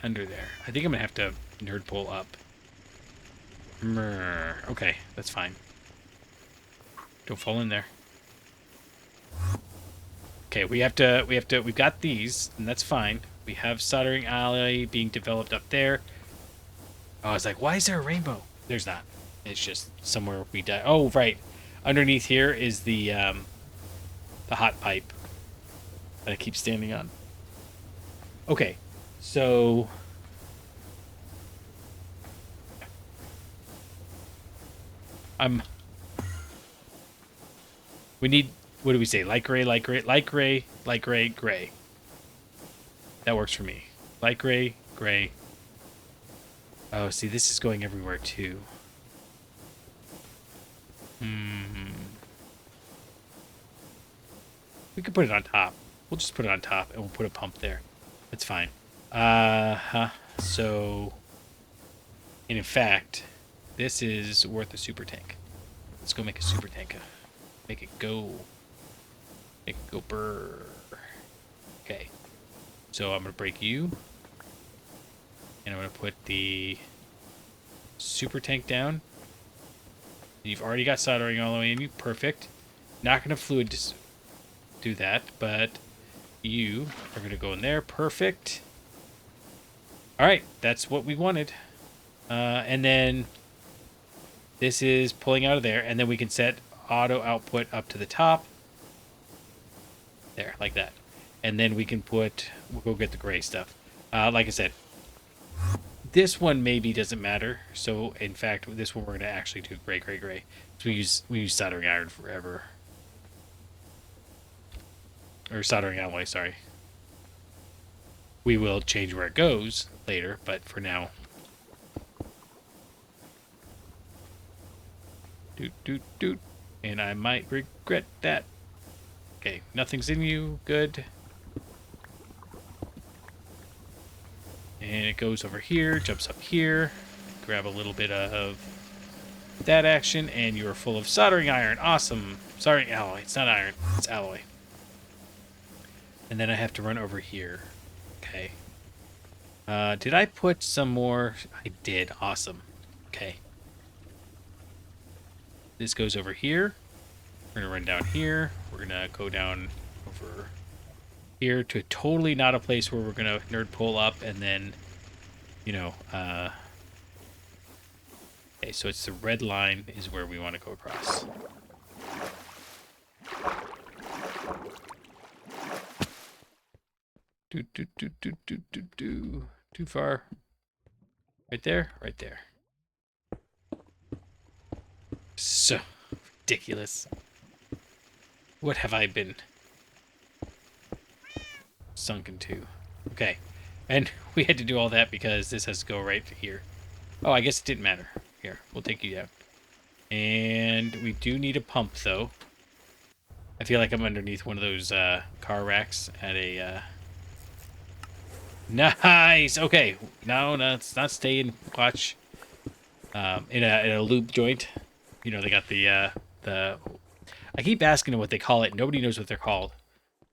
under there? I think I'm going to have to nerd pull up. Okay, that's fine. Don't fall in there. Okay, we've got these, and that's fine. We have soldering alloy being developed up there. Oh, I was like, why is there a rainbow? There's not. It's just somewhere we die. Oh, right. Underneath here is the hot pipe that I keep standing on. Okay, so we need, what do we say? Light gray, light gray, light gray, light gray, gray. That works for me. Light gray, gray. Oh, see, this is going everywhere too. We could put it on top. We'll just put it on top and we'll put a pump there. That's fine. So, and in fact, this is worth a super tank. Let's go make a super tank. Make it go. Make it go brr. Okay. So I'm going to break you. And I'm going to put the super tank down. You've already got soldering all the way in you. Perfect. Not going to fluid do that, but you are going to go in there. Perfect. All right. That's what we wanted. And then this is pulling out of there. And then we can set auto output up to the top. There, like that. And then we can we'll go get the gray stuff. Like I said, this one maybe doesn't matter. So, in fact, this one we're going to actually do gray, gray, gray. So we use soldering iron forever. Or soldering alloy, sorry. We will change where it goes later, but for now. Doot, doot, doot. And I might regret that. Okay, nothing's in you. Good. And it goes over here, jumps up here. Grab a little bit of that action, and you are full of soldering iron. Awesome. Soldering alloy. It's not iron. It's alloy. And then I have to run over here. Okay. Did I put some more? I did. Awesome. Okay. This goes over here. We're going to run down here. We're going to go down over here to totally not a place where we're going to nerd pull up and then, you know, okay, so it's the red line is where we want to go across. Too far. Right there, right there. So ridiculous. What have I been sunk into? Okay. And we had to do all that because this has to go right here. Oh, I guess it didn't matter. Here, we'll take you down. And we do need a pump, though. I feel like I'm underneath one of those car racks at a... Nice! Okay. No, let's not stay and watch in a loop joint. You know, they got the... I keep asking them what they call it. Nobody knows what they're called.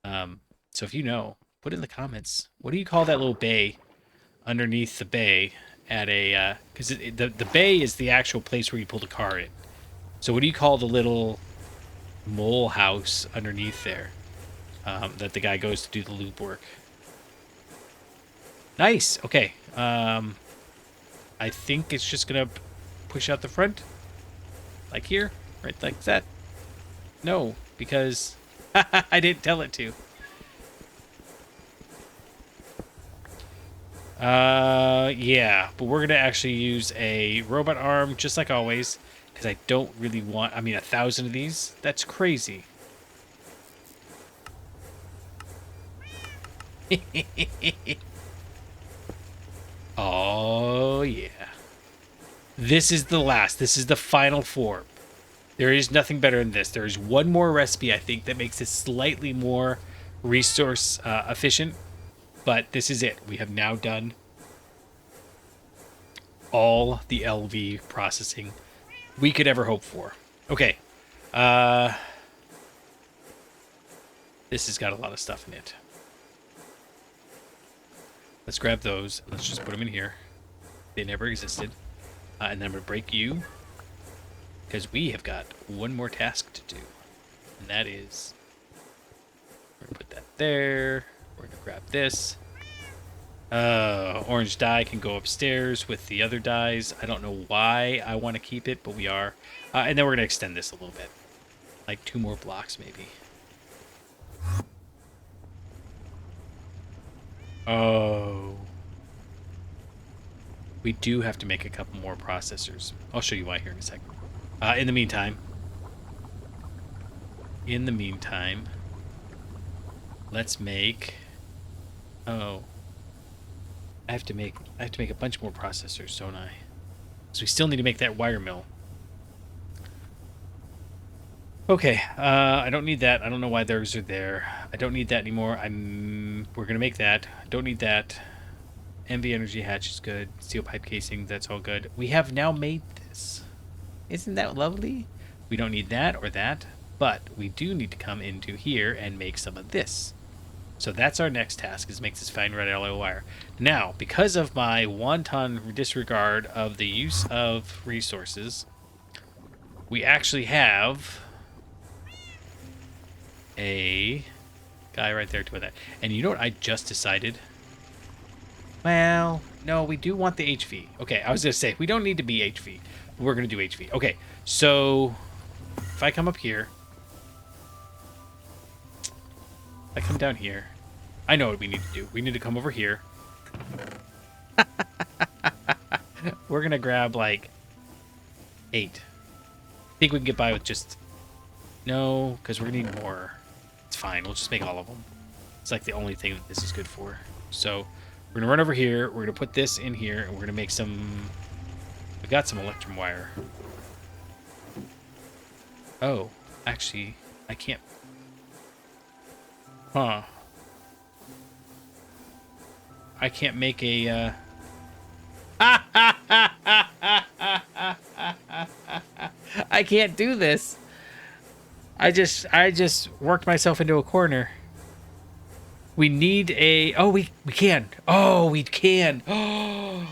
So if you know, put in the comments. What do you call that little bay underneath the bay at a... Because the bay is the actual place where you pull the car in. So what do you call the little mole house underneath there that the guy goes to do the loop work? Nice. Okay. I think it's just going to push out the front. Like here. Right like that. No, because I didn't tell it to. Yeah, but we're going to actually use a robot arm, just like always, because I don't really want, 1,000 of these? That's crazy. Oh, yeah. This is the last. This is the final form. There is nothing better than this. There is one more recipe, I think, that makes it slightly more resource efficient. But this is it. We have now done all the LV processing we could ever hope for. Okay. This has got a lot of stuff in it. Let's grab those. Let's just put them in here. They never existed. And then I'm going to break you. Because we have got one more task to do. And that is... We're going to put that there. We're going to grab this. Orange dye can go upstairs with the other dyes. I don't know why I want to keep it, but we are. And then we're going to extend this a little bit. Like 2 more blocks, maybe. Oh. We do have to make a couple more processors. I'll show you why here in a second. In the meantime, let's make... Oh. I have to make a bunch more processors, don't I? So we still need to make that wire mill. Okay, I don't need that. I don't know why those are there. I don't need that anymore. We're gonna make that. I don't need that. MV energy hatch is good. Steel pipe casing, that's all good. We have now made this. Isn't that lovely? We don't need that or that, but we do need to come into here and make some of this. So that's our next task, is make this fine red alloy wire. Now, because of my wanton disregard of the use of resources, we actually have a guy right there doing that. And you know what I just decided? Well, no, we do want the HV. Okay, I was going to say, we don't need to be HV. We're going to do HV. Okay, so if I come up here, I come down here, I know what we need to do. We need to come over here. We're going to grab like 8. I think we can get by with just... No, because we're going to need more. It's fine. We'll just make all of them. It's like the only thing that this is good for. So we're going to run over here. We're going to put this in here. And we're going to make some... We got some electrum wire. Oh, actually, I can't... Huh. I can't make a... I can't do this. I just worked myself into a corner. We need a... Oh, we can. Oh, we can. Oh,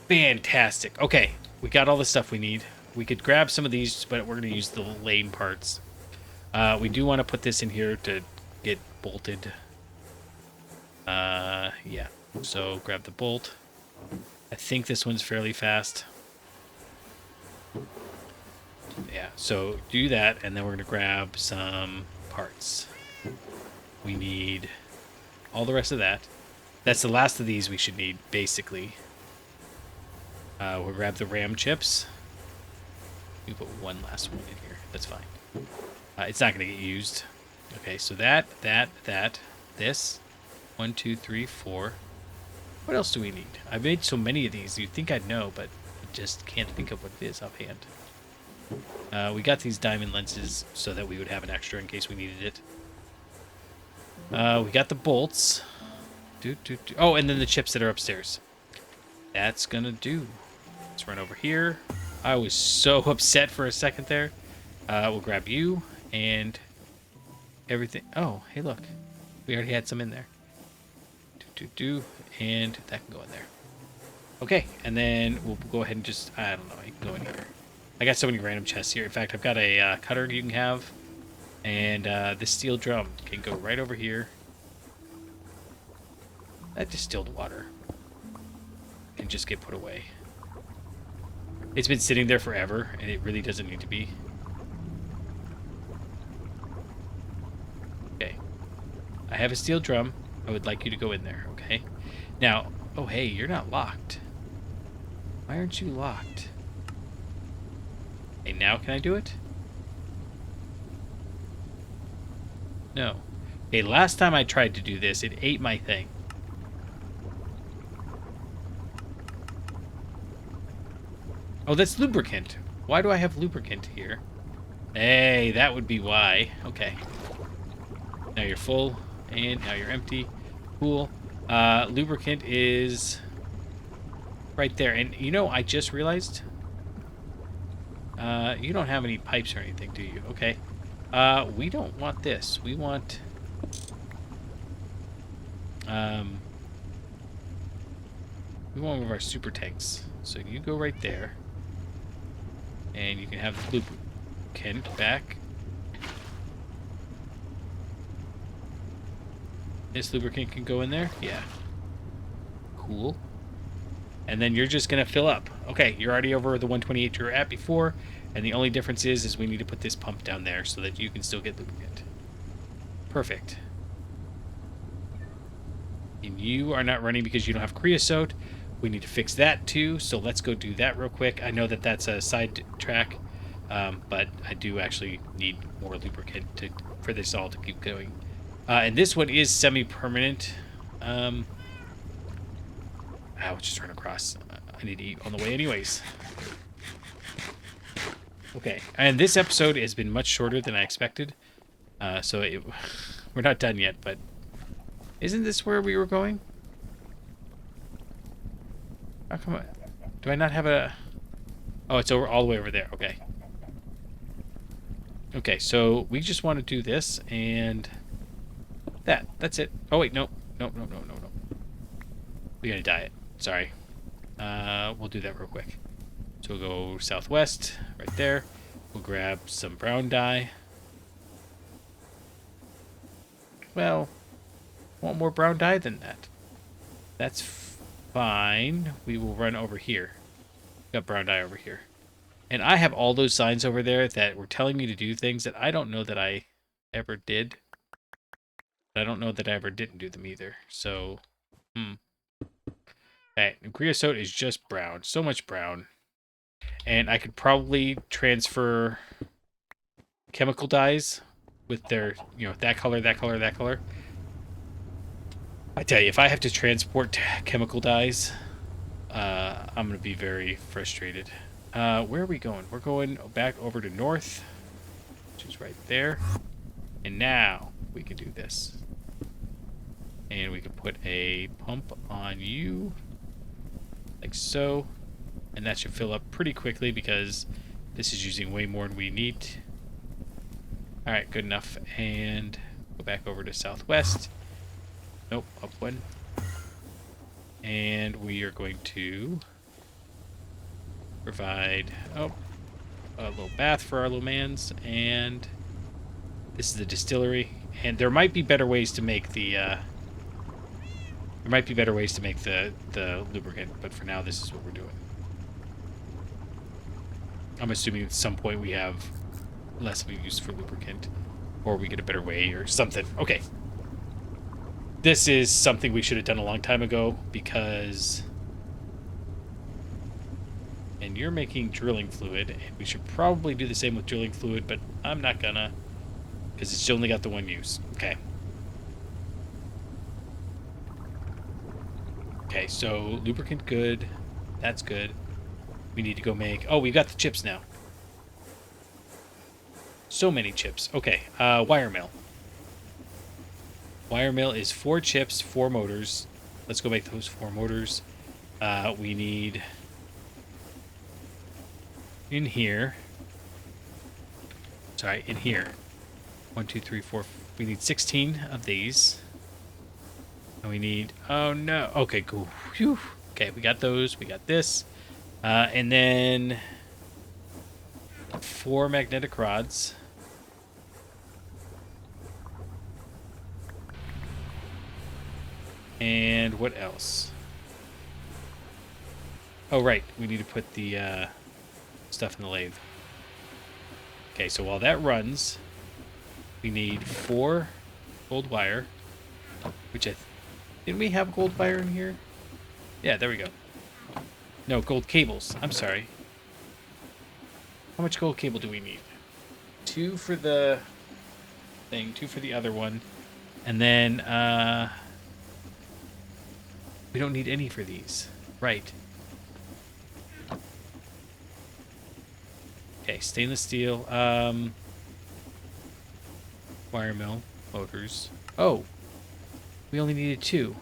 fantastic. Okay, we got all the stuff we need. We could grab some of these, but we're going to use the lane parts. We do want to put this in here to get bolted. Yeah. So grab the bolt. I think this one's fairly fast. Yeah, so do that, and then we're going to grab some parts. We need all the rest of that. That's the last of these we should need, basically. We'll grab the RAM chips. We put one last one in here. That's fine. It's not going to get used. Okay, so that, this. 1, 2, 3, 4. What else do we need? I've made so many of these. You'd think I'd know, but I just can't think of what it is offhand. We got these diamond lenses so that we would have an extra in case we needed it. We got the bolts. Oh, and then the chips that are upstairs. That's gonna do. Let's run over here. I was so upset for a second there. We'll grab you and everything. Oh, hey, look. We already had some in there. And that can go in there. Okay, and then we'll go ahead and just... I don't know. You can go in here. I got so many random chests here. In fact, I've got a cutter you can have. And this steel drum can go right over here. That distilled water can just get put away. It's been sitting there forever, and it really doesn't need to be. Okay. I have a steel drum. I would like you to go in there, okay? Now, oh hey, you're not locked. Why aren't you locked? Hey, now can I do it? No. Okay, last time I tried to do this, it ate my thing. Oh, that's lubricant. Why do I have lubricant here? Hey, that would be why. Okay. Now you're full, and now you're empty. Cool. Lubricant is right there. And, you know, I just realized... you don't have any pipes or anything, do you? Okay. We don't want this. We want... We want one of our super tanks. So you go right there. And you can have the lubricant back. This lubricant can go in there? Yeah. Cool. And then you're just going to fill up. Okay, you're already over the 128 you were at before. And the only difference is we need to put this pump down there so that you can still get lubricant. Perfect. And you are not running because you don't have creosote. We need to fix that too, so let's go do that real quick. I know that that's a side track, but I do actually need more lubricant for this all to keep going. And this one is semi-permanent. I'll just run across. I need to eat on the way anyways. Okay, and this episode has been much shorter than I expected. We're not done yet, but isn't this where we were going? How come do I not have a... Oh, it's over all the way over there. Okay. Okay, so we just want to do this and that's it. Oh wait, no. No. We gotta dye it. Sorry. We'll do that real quick. So we'll go southwest, right there. We'll grab some brown dye. Well, want more brown dye than that. That's fine. We will run over here. Got brown dye over here. And I have all those signs over there that were telling me to do things that I don't know that I ever did. But I don't know that I ever didn't do them either. So, Okay, creosote is just brown. So much brown. And I could probably transfer chemical dyes with their, that color, that color, that color. I tell you, if I have to transport chemical dyes, I'm going to be very frustrated. Where are we going? We're going back over to north, which is right there. And now we can do this. And we can put a pump on you, like so. And that should fill up pretty quickly because this is using way more than we need. Alright, good enough. And go back over to southwest. Nope, up one. And we are going to provide a little bath for our little mans. And this is the distillery. And there might be better ways to make the the lubricant, but for now this is what we're doing. I'm assuming at some point we have less of a use for lubricant, or we get a better way or something. Okay. This is something we should have done a long time ago because... And you're making drilling fluid, and we should probably do the same with drilling fluid, but I'm not gonna, because it's only got the one use. Okay. Okay, so lubricant good. That's good. We need to go make... Oh, we've got the chips now. So many chips. Okay, wire mill. Wire mill is 4 chips, 4 motors. Let's go make those 4 motors. We need... In here... Sorry, in here. 1, 2, 3, 4... We need 16 of these. And we need... Oh, no. Okay, cool. Whew. Okay, we got those. We got this. And then... 4 magnetic rods. And what else? Oh, right. We need to put the stuff in the lathe. Okay, so while that runs, we need 4 gold wire, which didn't we have gold wire in here? Yeah, there we go. No, gold cables. I'm sorry. How much gold cable do we need? 2 for the thing, 2 for the other one. And then, we don't need any for these. Right. Okay, stainless steel. Wire mill. Motors. Oh! We only needed 2.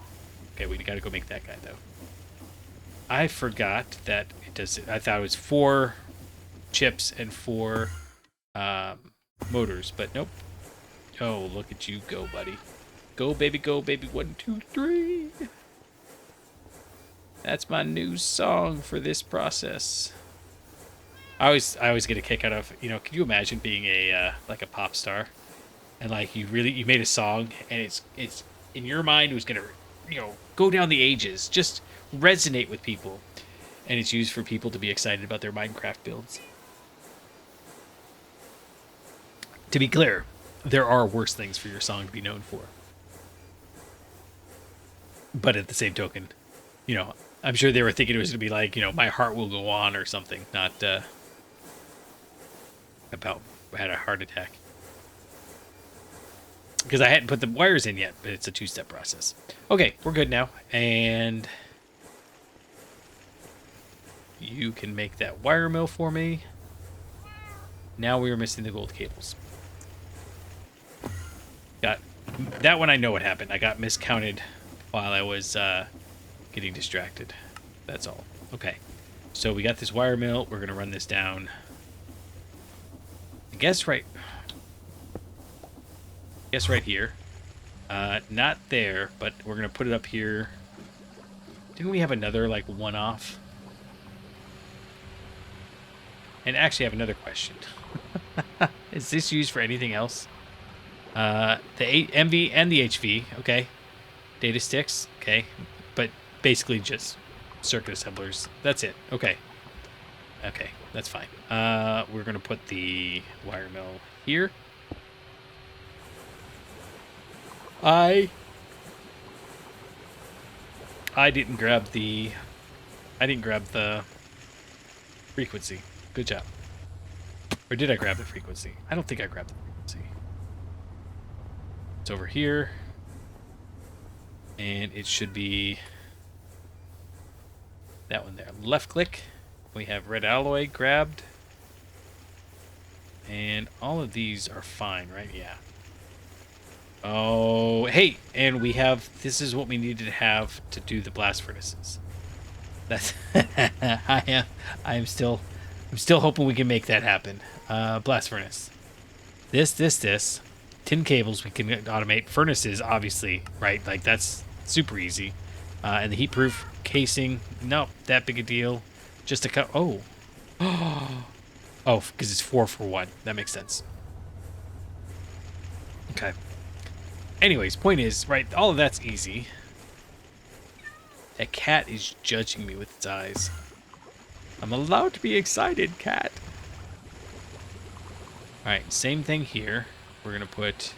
Okay, we gotta go make that guy, though. I forgot that it does... I thought it was 4 chips and 4 motors, but nope. Oh, look at you go, buddy. Go, baby, go, baby. 1, 2, 3. That's my new song for this process. I always get a kick out of, can you imagine being a like a pop star, and like you made a song, and it's in your mind it was gonna go down the ages, just resonate with people, and it's used for people to be excited about their Minecraft builds. To be clear, there are worse things for your song to be known for. But at the same token, I'm sure they were thinking it was going to be like, My Heart Will Go On or something, not about had a heart attack. Because I hadn't put the wires in yet, but it's a two-step process. Okay, we're good now. And you can make that wire mill for me. Now we are missing the gold cables. Got that one. I know what happened. I got miscounted while I was getting distracted. That's all. Okay. So we got this wire mill. We're going to run this down. I guess right here. Not there, but we're going to put it up here. Didn't we have another, like, one-off? And actually, I have another question. Is this used for anything else? The MV and the HV, okay. Data sticks, okay. But basically just circuit assemblers. That's it. Okay. Okay, that's fine. We're going to put the wire mill here. I didn't grab the frequency. Good job. Or did I grab the frequency? I don't think I grabbed the frequency. It's over here. And it should be that one there. Left click. We have red alloy grabbed. And all of these are fine, right? Yeah. Oh, hey, and we have, this is what we needed to have to do the blast furnaces. That's, I'm still hoping we can make that happen. Blast furnace. This. Tin cables we can automate. Furnaces, obviously, right? Like, that's super easy. And the heat-proof casing, no, that big a deal. Just a cut, oh, because it's 4 for 1. That makes sense. Okay. Anyways, point is, right, all of that's easy. That cat is judging me with its eyes. I'm allowed to be excited, cat. Alright, same thing here. We're going to put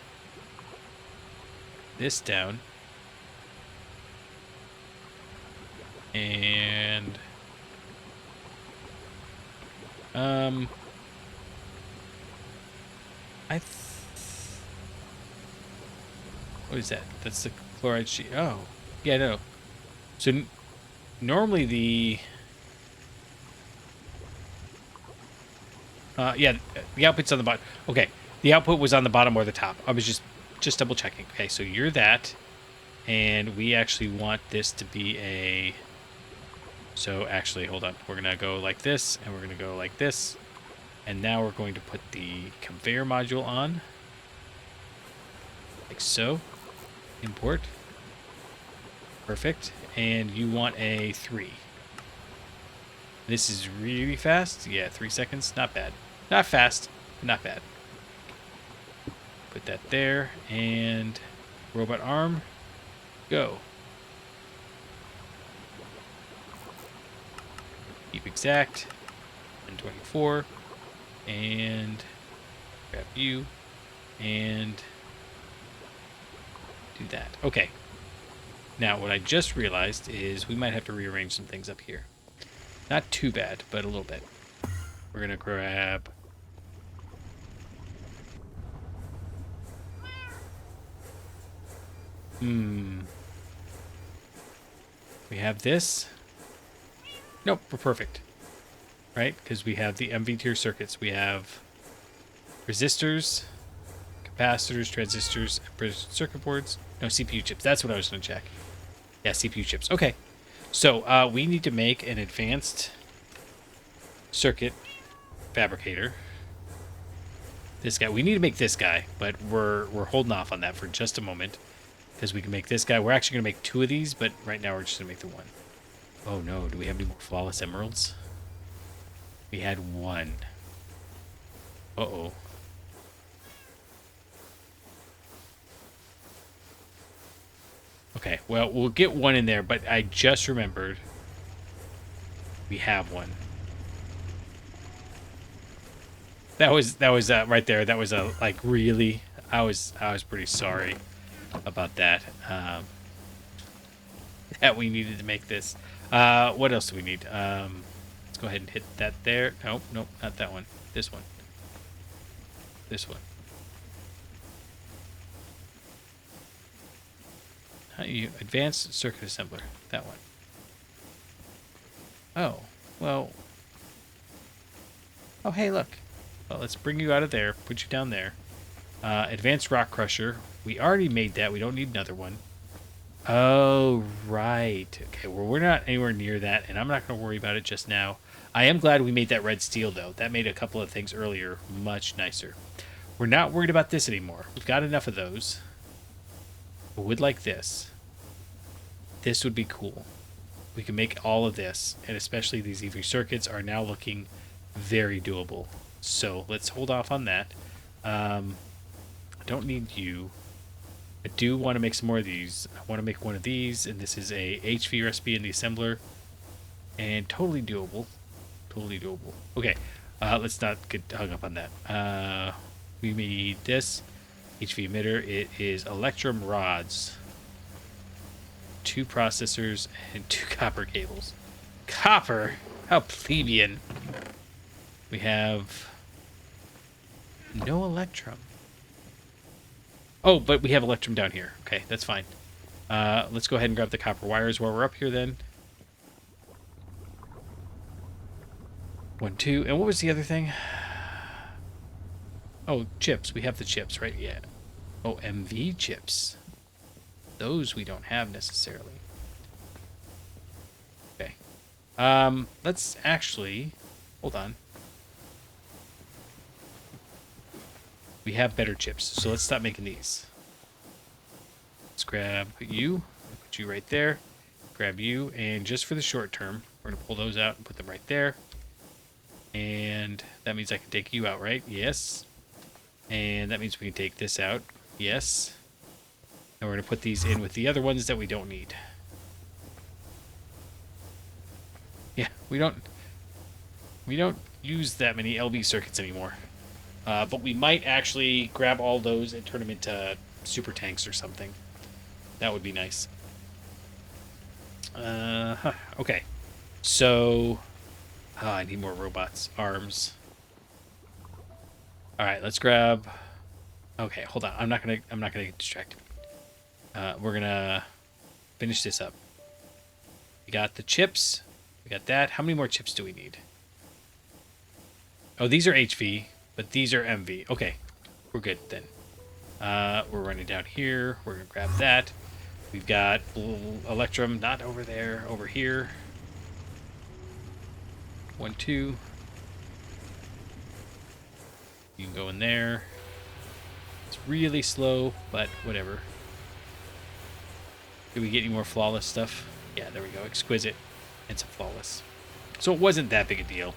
this down. And what is that? That's the chloride sheet. Oh, yeah, no. So normally the yeah, the output's on the bottom. Okay, the output was on the bottom or the top. I was just double checking. Okay, so you're that, and we actually want this to be a. So actually, hold on. We're gonna go like this, and we're gonna go like this, and now we're going to put the conveyor module on, like so. Import. Perfect. And you want a 3. This is really fast. Yeah, 3 seconds. Not bad. Not fast. Not bad. Put that there. And robot arm. Go. Keep exact. And 24. And grab you. And do that. Okay. Now, what I just realized is we might have to rearrange some things up here. Not too bad, but a little bit. We're going to grab... We have this. Nope, we're perfect. Right? Because we have the MV tier circuits. We have resistors, capacitors, transistors, circuit boards. No, CPU chips. That's what I was going to check. Yeah, CPU chips. Okay. So we need to make an advanced circuit fabricator. This guy. We need to make this guy, but we're holding off on that for just a moment because we can make this guy. We're actually going to make 2 of these, but right now we're just going to make the one. Oh no, do we have any more flawless emeralds? We had one. Uh-oh. Okay, well, we'll get one in there, but I just remembered we have one. That was right there. That was like really. I was pretty sorry about that. That we needed to make this. What else do we need? Let's go ahead and hit that there. Nope, nope, not that one. This one. This one. How do you advanced circuit assembler? That one. Oh, well. Oh, hey, look. Well, let's bring you out of there. Put you down there. Advanced rock crusher. We already made that. We don't need another one. Oh, right. Okay, well, we're not anywhere near that, and I'm not going to worry about it just now. I am glad we made that red steel, though. That made a couple of things earlier much nicer. We're not worried about this anymore. We've got enough of those. I would like this. This would be cool. We can make all of this, and especially these EV circuits are now looking very doable. So let's hold off on that. I don't need you. I do want to make some more of these. I want to make one of these, and this is a HV recipe in the assembler. And totally doable. Totally doable. Okay, let's not get hung up on that. We need this HV emitter. It is electrum rods. 2 processors and 2 copper cables. Copper? How plebeian. We have no electrum. Oh, but we have electrum down here. Okay, that's fine. Let's go ahead and grab the copper wires while we're up here then. 1, 2. And what was the other thing? Oh, chips. We have the chips, right? Yeah. Oh, MV chips. Those we don't have necessarily. Okay. Let's actually... Hold on. We have better chips, so let's stop making these. Let's grab you. Put you right there. Grab you, and just for the short term, we're going to pull those out and put them right there. And that means I can take you out, right? Yes. And that means we can take this out. Yes. And we're going to put these in with the other ones that we don't need. Yeah, we don't use that many LV circuits anymore. But we might actually grab all those and turn them into super tanks or something. That would be nice. Okay. So, I need more robots. Arms. All right, let's grab. Okay, hold on. I'm not gonna get distracted. We're gonna finish this up. We got the chips. We got that. How many more chips do we need? Oh, these are HV, but these are MV. Okay, we're good then. We're running down here. We're gonna grab that. We've got electrum, not over there, over here. 1, 2. You can go in there. It's really slow, but whatever. Did we get any more flawless stuff? Yeah, there we go. Exquisite and some flawless. So it wasn't that big a deal.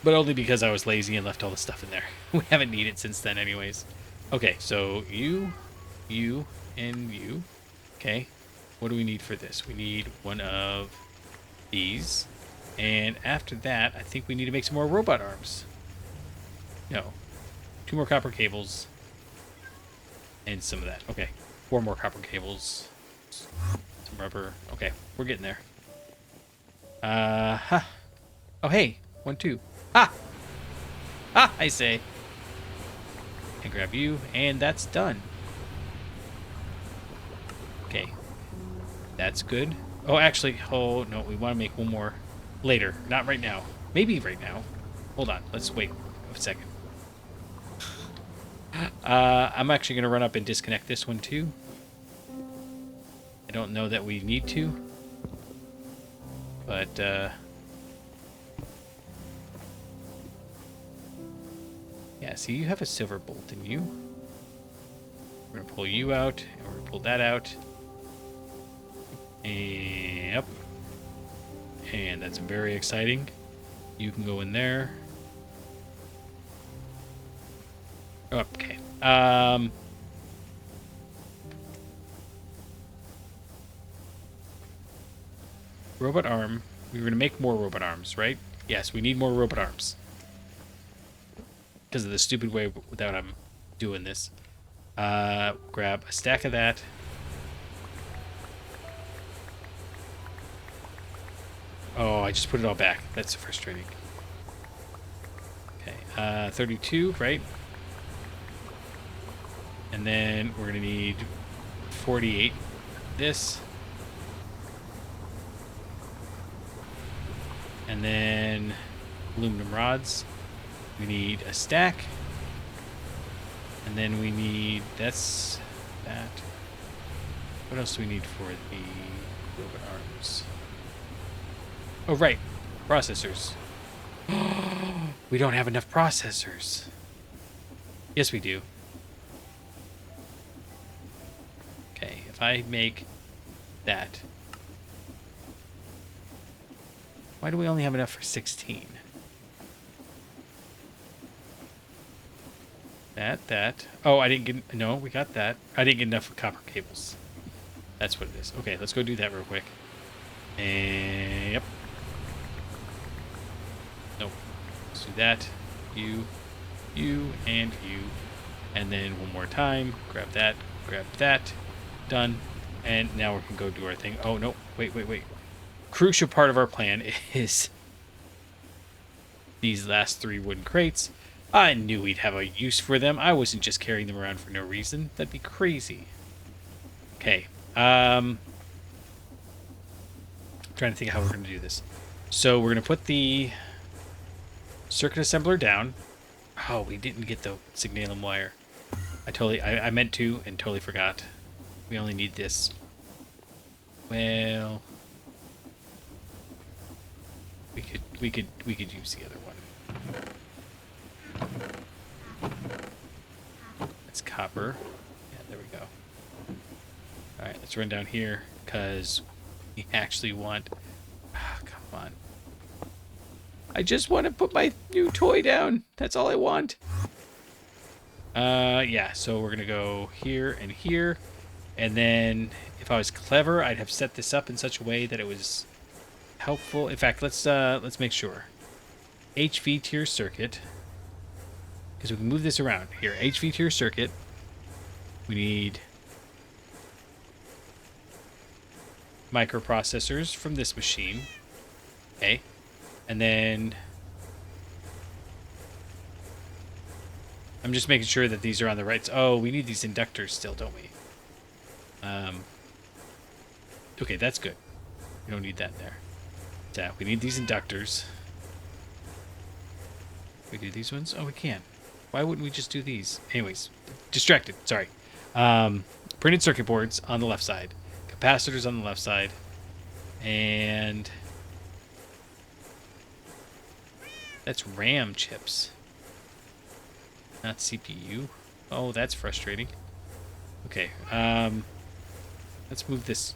But only because I was lazy and left all the stuff in there. We haven't needed it since then anyways. Okay, so you, and you. Okay. What do we need for this? We need one of these. And after that, I think we need to make some more robot arms. No. 2 more copper cables. And some of that. Okay. 4 more copper cables. Some rubber. Okay, we're getting there. Oh, hey. 1, 2. Ha! Ha, I say. And grab you, and that's done. Okay. That's good. Oh, actually, oh, no, we want to make one more later. Not right now. Maybe right now. Hold on. Let's wait a second. I'm actually going to run up and disconnect this one, too. I don't know that we need to. But, yeah, see, you have a silver bolt in you. We're going to pull you out, and we're going to pull that out. And, yep. And that's very exciting. You can go in there. Okay. Robot arm. We were going to make more robot arms, right? Yes, we need more robot arms. Because of the stupid way that I'm doing this. Grab a stack of that. Oh, I just put it all back. That's frustrating. Okay, 32, right? And then we're going to need 48. This. And then aluminum rods. We need a stack. And then we need, that's that. What else do we need for the robot arms? Oh, right. Processors. We don't have enough processors. Yes, we do. Okay, if I make that. Why do we only have enough for 16? That. Oh, I didn't get... No, we got that. I didn't get enough copper cables. That's what it is. Okay, let's go do that real quick. And... Yep. Nope. Let's do that. You, and you. And then one more time. Grab that. Done. And now we can go do our thing. Oh, no. Wait. Crucial part of our plan is these last 3 wooden crates. I knew we'd have a use for them. I wasn't just carrying them around for no reason. That'd be crazy. Okay. Trying to think how we're going to do this. So we're going to put the circuit assembler down. Oh, we didn't get the signalum wire. I meant to and totally forgot. We only need this. Well, we could use the other one. It's copper. Yeah, there we go. All right, let's run down here because we actually want. Oh, come on. I just want to put my new toy down. That's all I want. Yeah. So we're gonna go here and here, and then if I was clever, I'd have set this up in such a way that it was helpful. In fact, let's make sure. HV tier circuit. Because we can move this around. Here, HV tier circuit. We need microprocessors from this machine. Okay. And then I'm just making sure that these are on the right. Oh, we need these inductors still, don't we? Okay, that's good. We don't need that in there. Yeah, we need these inductors. We do these ones? Oh, we can. Why wouldn't we just do these? Anyways, distracted. Sorry. Printed circuit boards on the left side. Capacitors on the left side. And that's RAM chips. Not CPU. Oh, that's frustrating. Okay. Let's move this.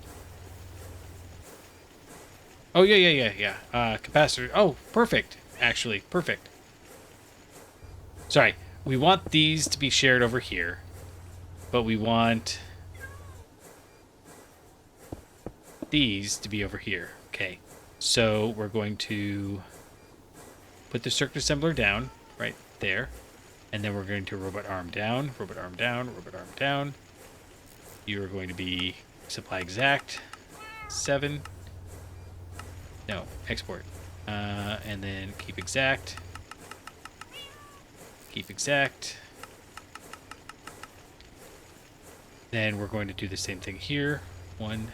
Oh, yeah. Capacitor. Oh, perfect. Actually, perfect. Sorry. We want these to be shared over here. But we want these to be over here. Okay. So we're going to put the circuit assembler down right there. And then we're going to robot arm down, robot arm down, robot arm down. You are going to be supply exact 7. No, export. And then keep exact. Keep exact. Then we're going to do the same thing here. 1,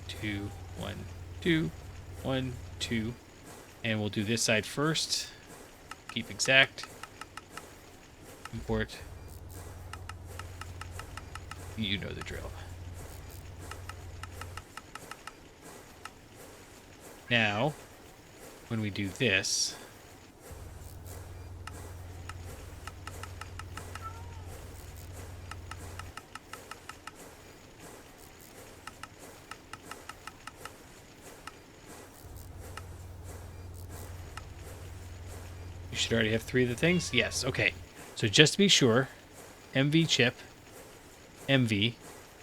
2, 1, 2, 1, 2. And we'll do this side first. Keep exact. Import. You know the drill. Now, when we do this, should already have 3 of the things. Yes, okay. So just to be sure, MV chip, MV,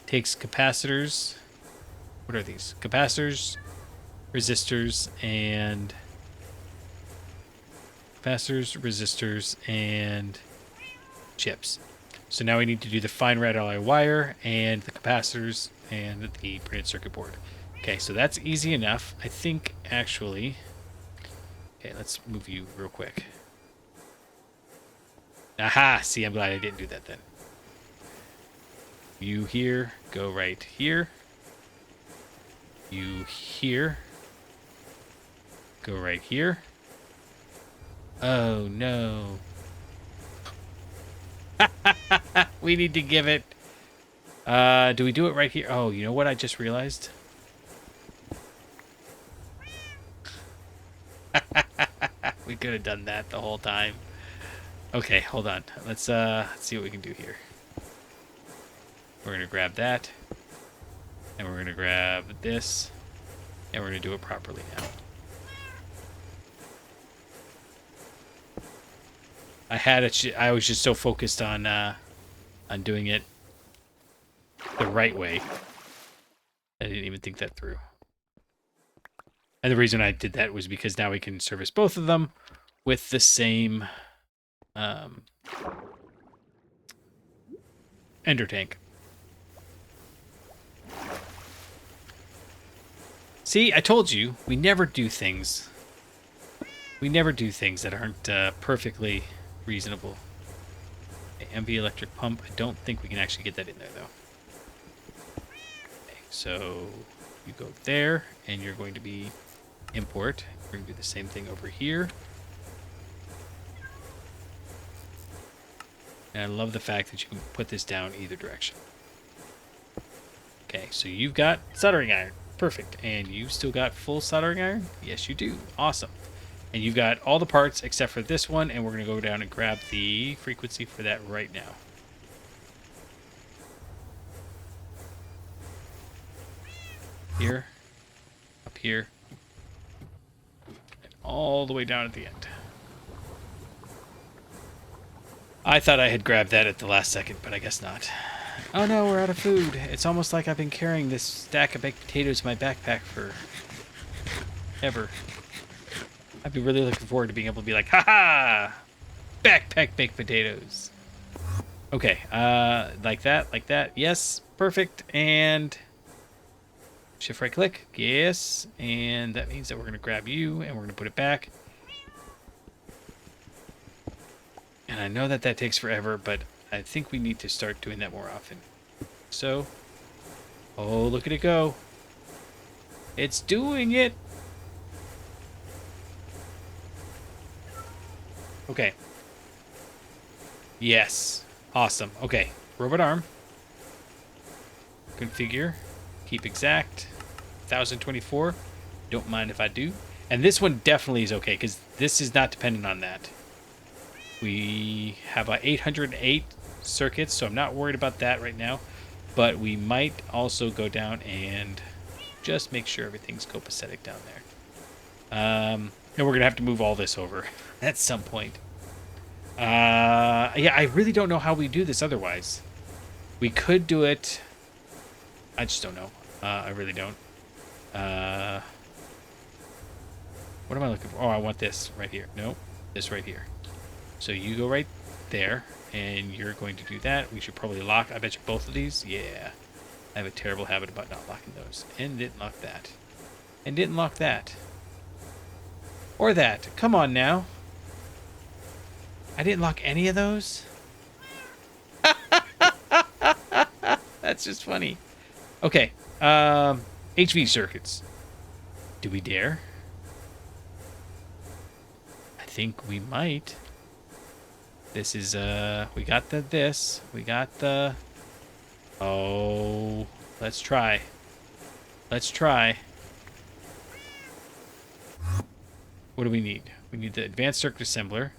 takes capacitors. What are these? Capacitors, resistors, and... Capacitors, resistors, and chips. So now we need to do the fine red alloy wire and the capacitors and the printed circuit board. Okay, so that's easy enough. I think, actually... Okay, let's move you real quick. Aha! See, I'm glad I didn't do that then. You here, go right here. You here. Go right here. Oh, no. We need to give it... do we do it right here? Oh, you know what I just realized? We could have done that the whole time. Okay, hold on. Let's see what we can do here. We're going to grab that. And we're going to grab this. And we're going to do it properly now. I was just so focused on doing it the right way. I didn't even think that through. And the reason I did that was because now we can service both of them with the same ender tank. See, I told you, we never do things. We never do things that aren't perfectly reasonable. Okay, MV electric pump. I don't think we can actually get that in there, though. Okay, so you go there, and you're going to be import. We're going to do the same thing over here. And I love the fact that you can put this down either direction. Okay, so you've got soldering iron. Perfect. And you've still got full soldering iron? Yes, you do. Awesome. And you've got all the parts except for this one, and we're going to go down and grab the frequency for that right now. Here, up here, and all the way down at the end. I thought I had grabbed that at the last second, but I guess not. Oh no, we're out of food. It's almost like I've been carrying this stack of baked potatoes in my backpack for ever. I'd be really looking forward to being able to be like, haha! Backpack baked potatoes. Okay, like that. Yes, perfect. And shift right click. Yes. And that means that we're going to grab you and we're going to put it back. And I know that that takes forever, but I think we need to start doing that more often. So, oh, look at it go. It's doing it. Okay. Yes. Awesome. Okay. Robot arm. Configure. Keep exact. 1024. Don't mind if I do. And this one definitely is okay, because this is not dependent on that. We have 808 circuits, so I'm not worried about that right now. But we might also go down and just make sure everything's copacetic down there. And we're going to have to move all this over at some point. Yeah, I really don't know how we do this otherwise. We could do it. I just don't know. I really don't. What am I looking for? Oh, I want this right here. No, this right here. So you go right there, and you're going to do that. We should probably lock, I bet you, both of these. Yeah. I have a terrible habit about not locking those. And didn't lock that. And didn't lock that. Or that. Come on now. I didn't lock any of those? That's just funny. Okay. HV circuits. Do we dare? I think we might. This is, we got this. We got the... Oh, let's try. Let's try. What do we need? We need the advanced circuit assembler.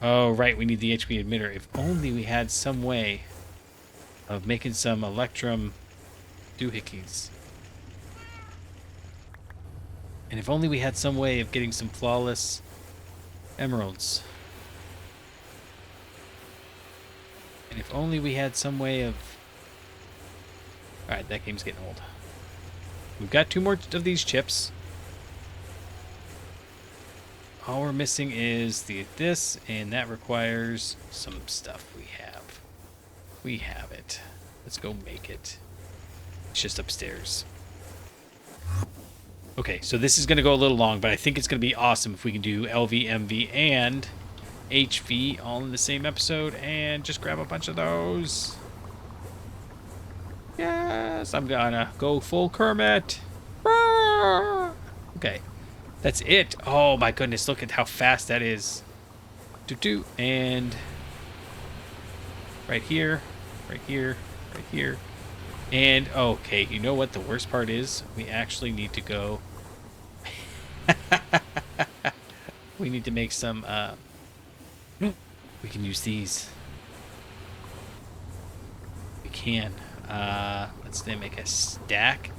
Oh, right, we need the HP emitter. If only we had some way of making some electrum doohickeys. And if only we had some way of getting some flawless Emeralds. And if only we had some way of... Alright, that game's getting old. We've got 2 more of these chips. All we're missing is this, and that requires some stuff we have. We have it. Let's go make it. It's just upstairs. Okay, so this is going to go a little long, but I think it's going to be awesome if we can do LV, MV, and HV all in the same episode, and just grab a bunch of those. Yes, I'm gonna go full Kermit. Okay, that's it. Oh my goodness, look at how fast that is. And right here, right here, right here. And okay, you know what the worst part is? We actually need to go. We need to make some. We can use these. We can. Let's then make a stack.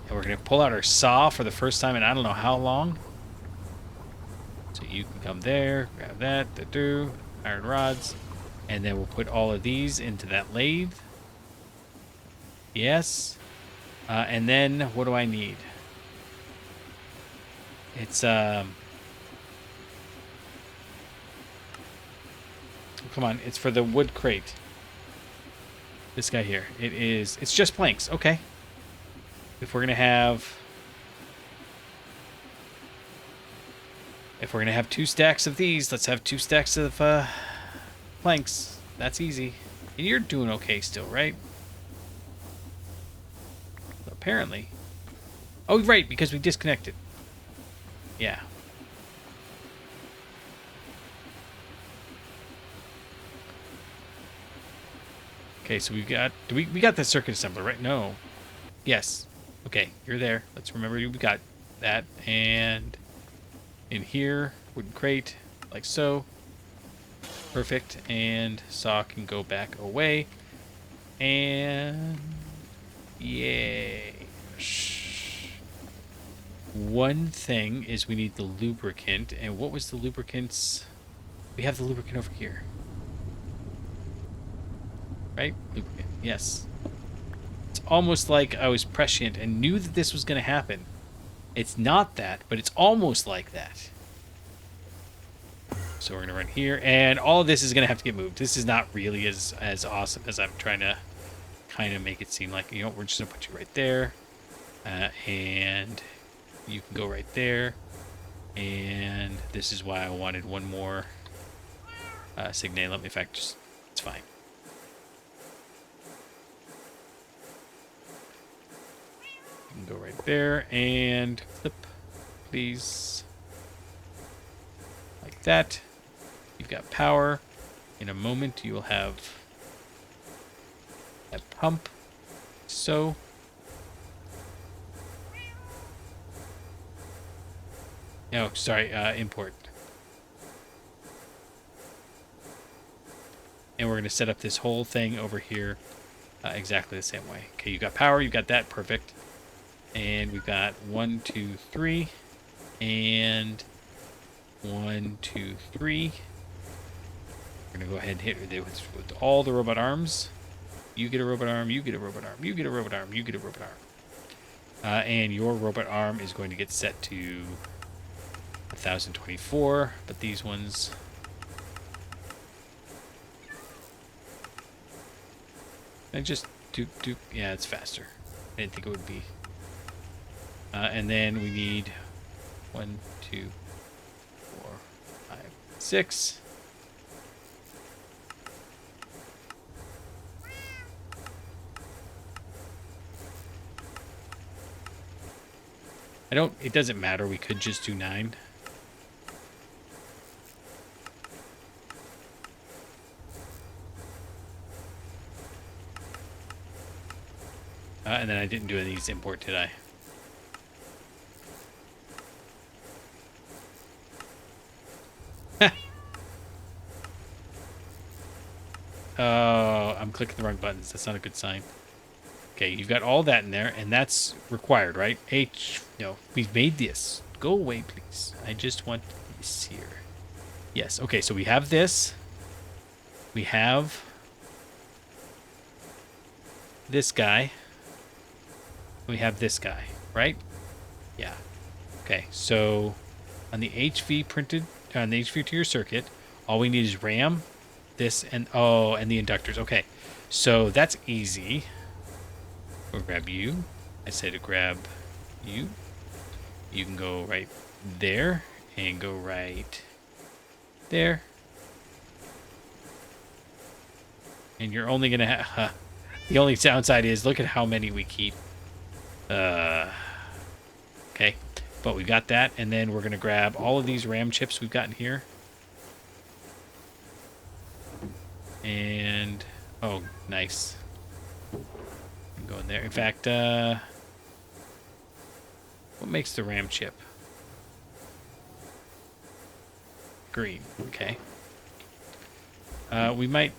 And we're going to pull out our saw for the first time in I don't know how long. So you can come there, grab that, iron rods. And then we'll put all of these into that lathe. Yes. And then what do I need? It's, come on, it's for the wood crate. This guy here. It's just planks. Okay. If we're going to have 2 stacks of these, let's have 2 stacks of planks. That's easy. And you're doing okay still, right? Apparently. Oh, right, because we disconnected. Yeah. Okay, so we've got... we got the circuit assembler, right? No. Yes. Okay, you're there. Let's remember we got that. And in here, wooden crate, like so. Perfect. And saw can go back away. And... yay. One thing is we need the lubricant. And what was the lubricants? We have the lubricant over here. Right? Lubricant. Yes. It's almost like I was prescient and knew that this was going to happen. It's not that, but it's almost like that. So we're going to run here. And all of this is going to have to get moved. This is not really as awesome as I'm trying to kind of make it seem like. You know, we're just going to put you right there. And you can go right there. And this is why I wanted one more signal. In fact, just, it's fine. You can go right there and flip, please. Like that. You've got power. In a moment, you will have that pump. So. No, sorry, import. And we're going to set up this whole thing over here exactly the same way. Okay, you got power, you got that, perfect. And we've got 1, 2, 3, and 1, 2, 3. We're going to go ahead and hit with all the robot arms. You get a robot arm, you get a robot arm, you get a robot arm, you get a robot arm. And your robot arm is going to get set to 1024, but these ones... I just do, yeah, it's faster. I didn't think it would be. And then we need 1, 2, 4, 5, 6. It doesn't matter. We could just do 9. And then I didn't do any of these import, did I? Oh, I'm clicking the wrong buttons. That's not a good sign. Okay, you've got all that in there, and that's required, right? No, we've made this. Go away, please. I just want this here. Yes. Okay, so we have this. We have this guy. We have this guy, right? Yeah. Okay, so on the HV printed, on the HV to your circuit, all we need is RAM, this, and and the inductors. Okay, so that's easy. We'll grab you. I say to grab you. You can go right there and go right there. And you're only going to have... the only downside is look at how many we keep. Okay. But we got that. And then we're going to grab all of these RAM chips we've got in here. And... oh, nice. Go in there. In fact, what makes the RAM chip? Green. Okay. We might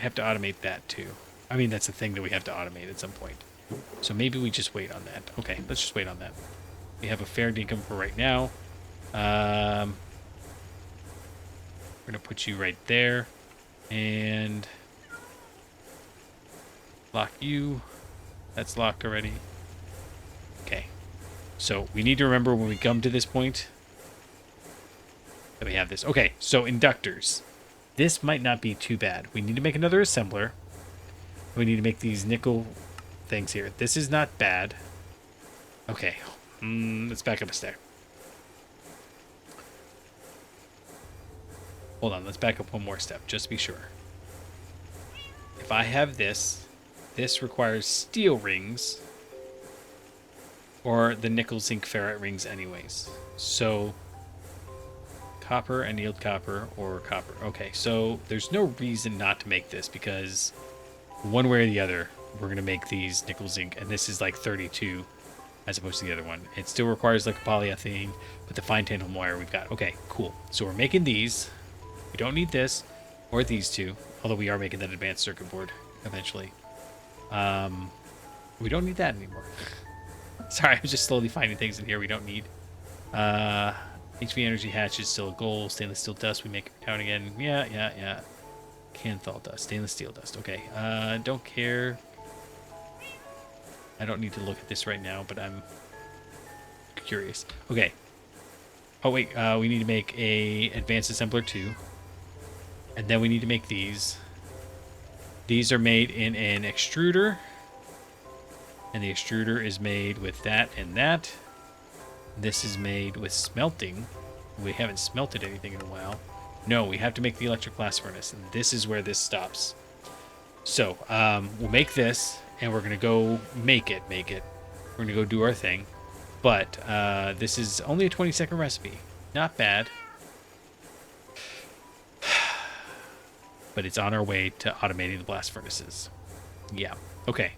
have to automate that too. I mean, that's a thing that we have to automate at some point. So maybe we just wait on that. Okay, let's just wait on that. We have a fair income for right now. We're gonna put you right there, and lock you. That's locked already. Okay. So we need to remember when we come to this point that we have this. Okay, so inductors. This might not be too bad. We need to make another assembler. We need to make these nickel things here. This is not bad. Okay. Let's back up a step. Hold on. Let's back up one more step, just to be sure. If I have this, this requires steel rings or the nickel zinc ferrite rings anyways. So copper, annealed copper, or copper. Okay, so there's no reason not to make this because one way or the other, we're going to make these nickel zinc, and this is like 32 as opposed to the other one. It still requires like a polyethylene, but the fine tandem wire we've got. Okay, cool. So we're making these. We don't need this or these two, although we are making that advanced circuit board eventually. We don't need that anymore. Sorry, I was just slowly finding things in here we don't need. HV energy hatch is still a goal. Stainless steel dust, we make it down again. Yeah. Canthal dust, stainless steel dust. Okay, don't care. I don't need to look at this right now, but I'm curious. Okay. Oh wait, we need to make a advanced assembler too. And then we need to make these. These are made in an extruder. And the extruder is made with that and that. This is made with smelting. We haven't smelted anything in a while. No, we have to make the electric blast furnace, and this is where this stops. So, we'll make this, and we're going to go make it. We're going to go do our thing. But this is only a 20-second recipe. Not bad. But it's on our way to automating the blast furnaces. Yeah. Okay.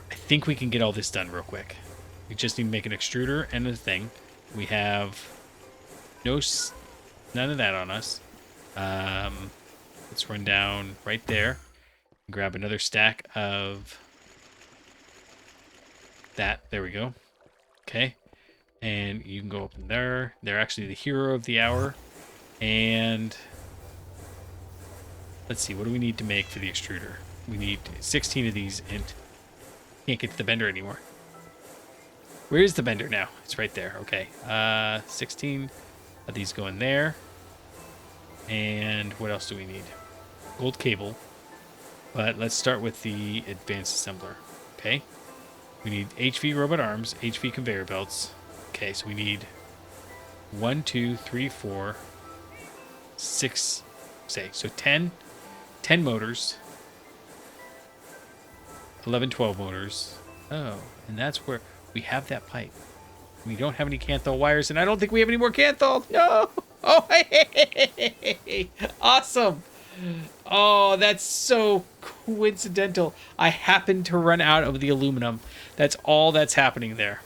I think we can get all this done real quick. We just need to make an extruder and a thing. We have none of that on us. Let's run down right there. Grab another stack of that. There we go. Okay. And you can go up in there. They're actually the hero of the hour. And let's see. What do we need to make for the extruder? We need 16 of these and can't get to the bender anymore. Where is the bender now? It's right there. Okay. 16 of these go in there. And what else do we need? Gold cable. But let's start with the advanced assembler. Okay. We need HV robot arms, HV conveyor belts. Okay, so we need 1, 2, 3, 4, 6, so 10 motors. 11, 12 motors. Oh, and that's where we have that pipe. We don't have any Canthal wires, and I don't think we have any more Canthal. No. Oh, hey. Awesome. Oh, that's so coincidental. I happened to run out of the aluminum. That's all that's happening there.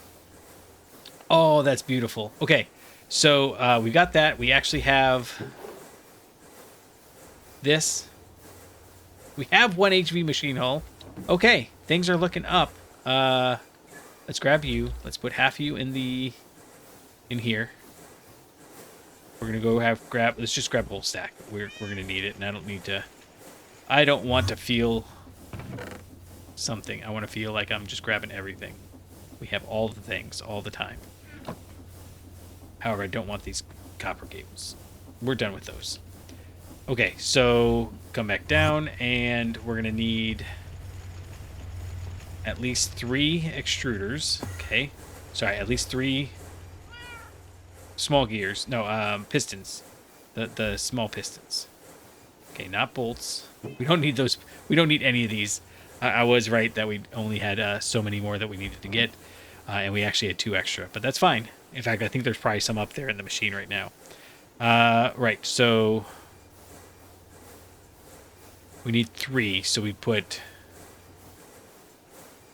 Oh, that's beautiful. Okay, so we got that. We actually have this. We have one HV machine hull. Okay, things are looking up. Let's grab you. Let's put half you in here. we're gonna go grab. Let's just grab a whole stack. We're gonna need it, and I don't need to. I don't want to feel something. I want to feel like I'm just grabbing everything. We have all the things all the time. However, I don't want these copper cables. We're done with those. Okay, so come back down, and we're gonna need at least 3 extruders. Okay, sorry, at least 3 small gears. No, pistons. The small pistons. Okay, not bolts. We don't need those. We don't need any of these. I was right that we only had so many more that we needed to get, and we actually had 2 extra, but that's fine. In fact, I think there's probably some up there in the machine right now. Right, so we need 3, so we put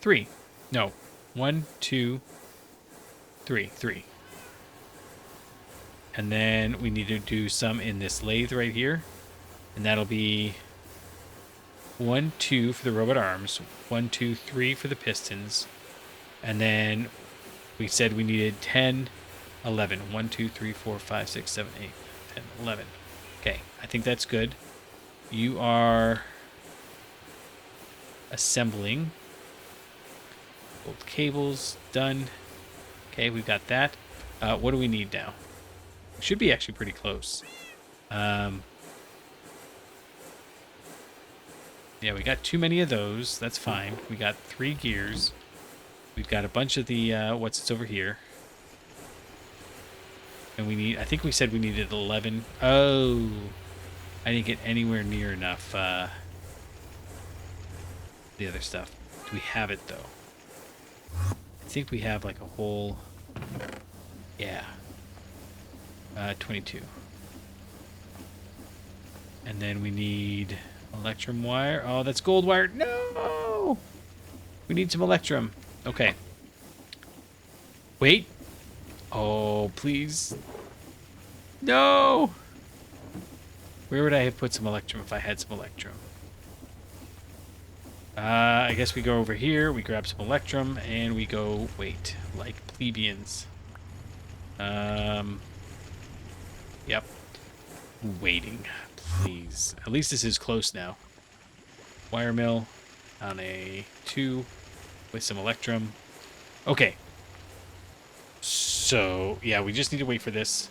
3. No, 1, 2, 3. 3. And then we need to do some in this lathe right here, and that'll be 1, 2 for the robot arms, 1, 2, 3 for the pistons, and then we said we needed 10, 11. 1, 2, 3, 4, 5, 6, 7, 8, 10, 11. Okay, I think that's good. You are assembling. Old cables, done. Okay, we've got that. What do we need now? We should be actually pretty close. Yeah, we got too many of those. That's fine. We got 3 gears. We've got a bunch of the, what's over here. And we need, I think we said we needed 11. Oh, I didn't get anywhere near enough, the other stuff. Do we have it, though? I think we have, like, a whole, yeah. 22. And then we need electrum wire. Oh, that's gold wire. No! We need some electrum. Okay. Wait. Oh, please. No! Where would I have put some electrum if I had some electrum? I guess we go over here, we grab some electrum, and we go, wait, like plebeians. Yep. Waiting, please. At least this is close now. Wire mill on a 2 with some electrum. Okay. So, yeah, we just need to wait for this.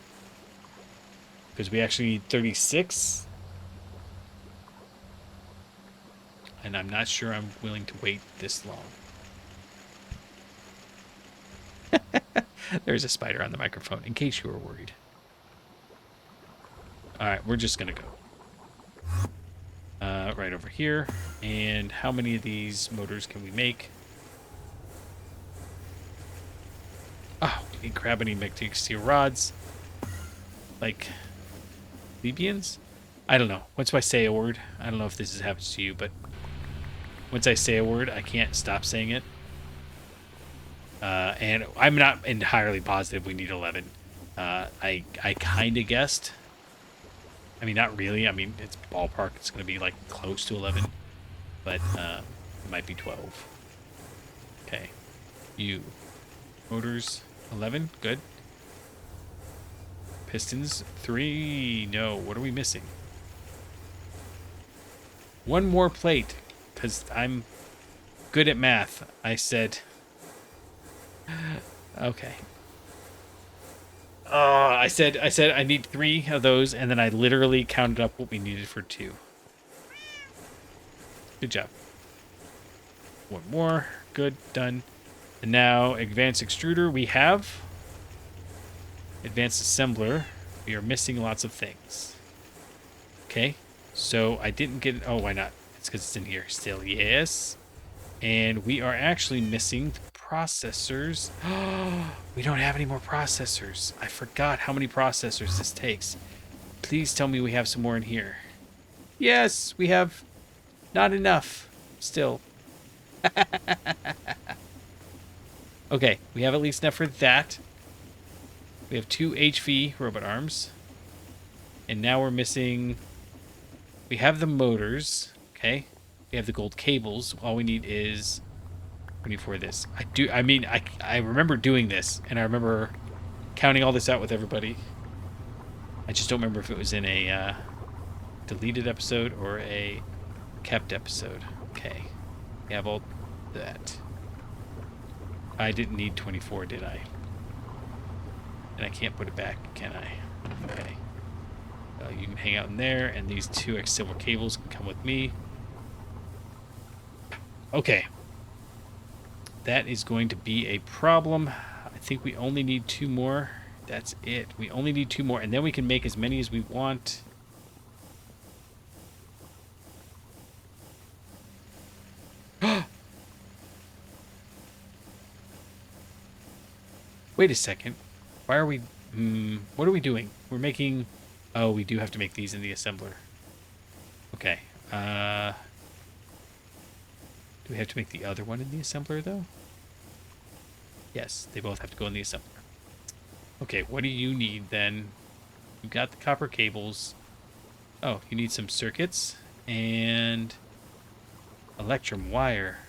Because we actually need 36. And I'm not sure I'm willing to wait this long. There's a spider on the microphone, in case you were worried. Alright, we're just going to go. Right over here. And how many of these motors can we make? Oh, we need grab any magnetic steel rods. Like, plebeians? I don't know. Once I say a word, I don't know if this happens to you, but once I say a word, I can't stop saying it. And I'm not entirely positive we need 11. I kind of guessed. I mean, not really. I mean, it's ballpark. It's going to be, like, close to 11. But it might be 12. Okay. You. Motors, 11. Good. Pistons, 3. No. What are we missing? 1 more plate. Because I'm good at math. I said... Okay. I said I need 3 of those, and then I literally counted up what we needed for 2. Good job. 1 more. Good. Done. And now, advanced extruder. We have advanced assembler. We are missing lots of things. Okay. So, I didn't get it. Oh, why not? It's because it's in here still. Yes. And we are actually missing processors. We don't have any more processors. I forgot how many processors this takes. Please tell me we have some more in here. Yes, we have not enough still. Okay, we have at least enough for that. We have 2 HV robot arms. And now we're missing... We have the motors. Okay. We have the gold cables. All we need is... We need for this. I remember doing this, and I remember counting all this out with everybody. I just don't remember if it was in a deleted episode or a kept episode. Okay. We have all that. I didn't need 24, did I? And I can't put it back, can I? Okay. You can hang out in there, and these 2x silver cables can come with me. Okay. That is going to be a problem. I think we only need 2 more. That's it. We only need 2 more, and then we can make as many as we want. Wait a second. Why are we... what are we doing? We're making... Oh, we do have to make these in the assembler. Okay. Do we have to make the other one in the assembler, though? Yes, they both have to go in the assembler. Okay, what do you need, then? You've got the copper cables. Oh, you need some circuits and electrum wire.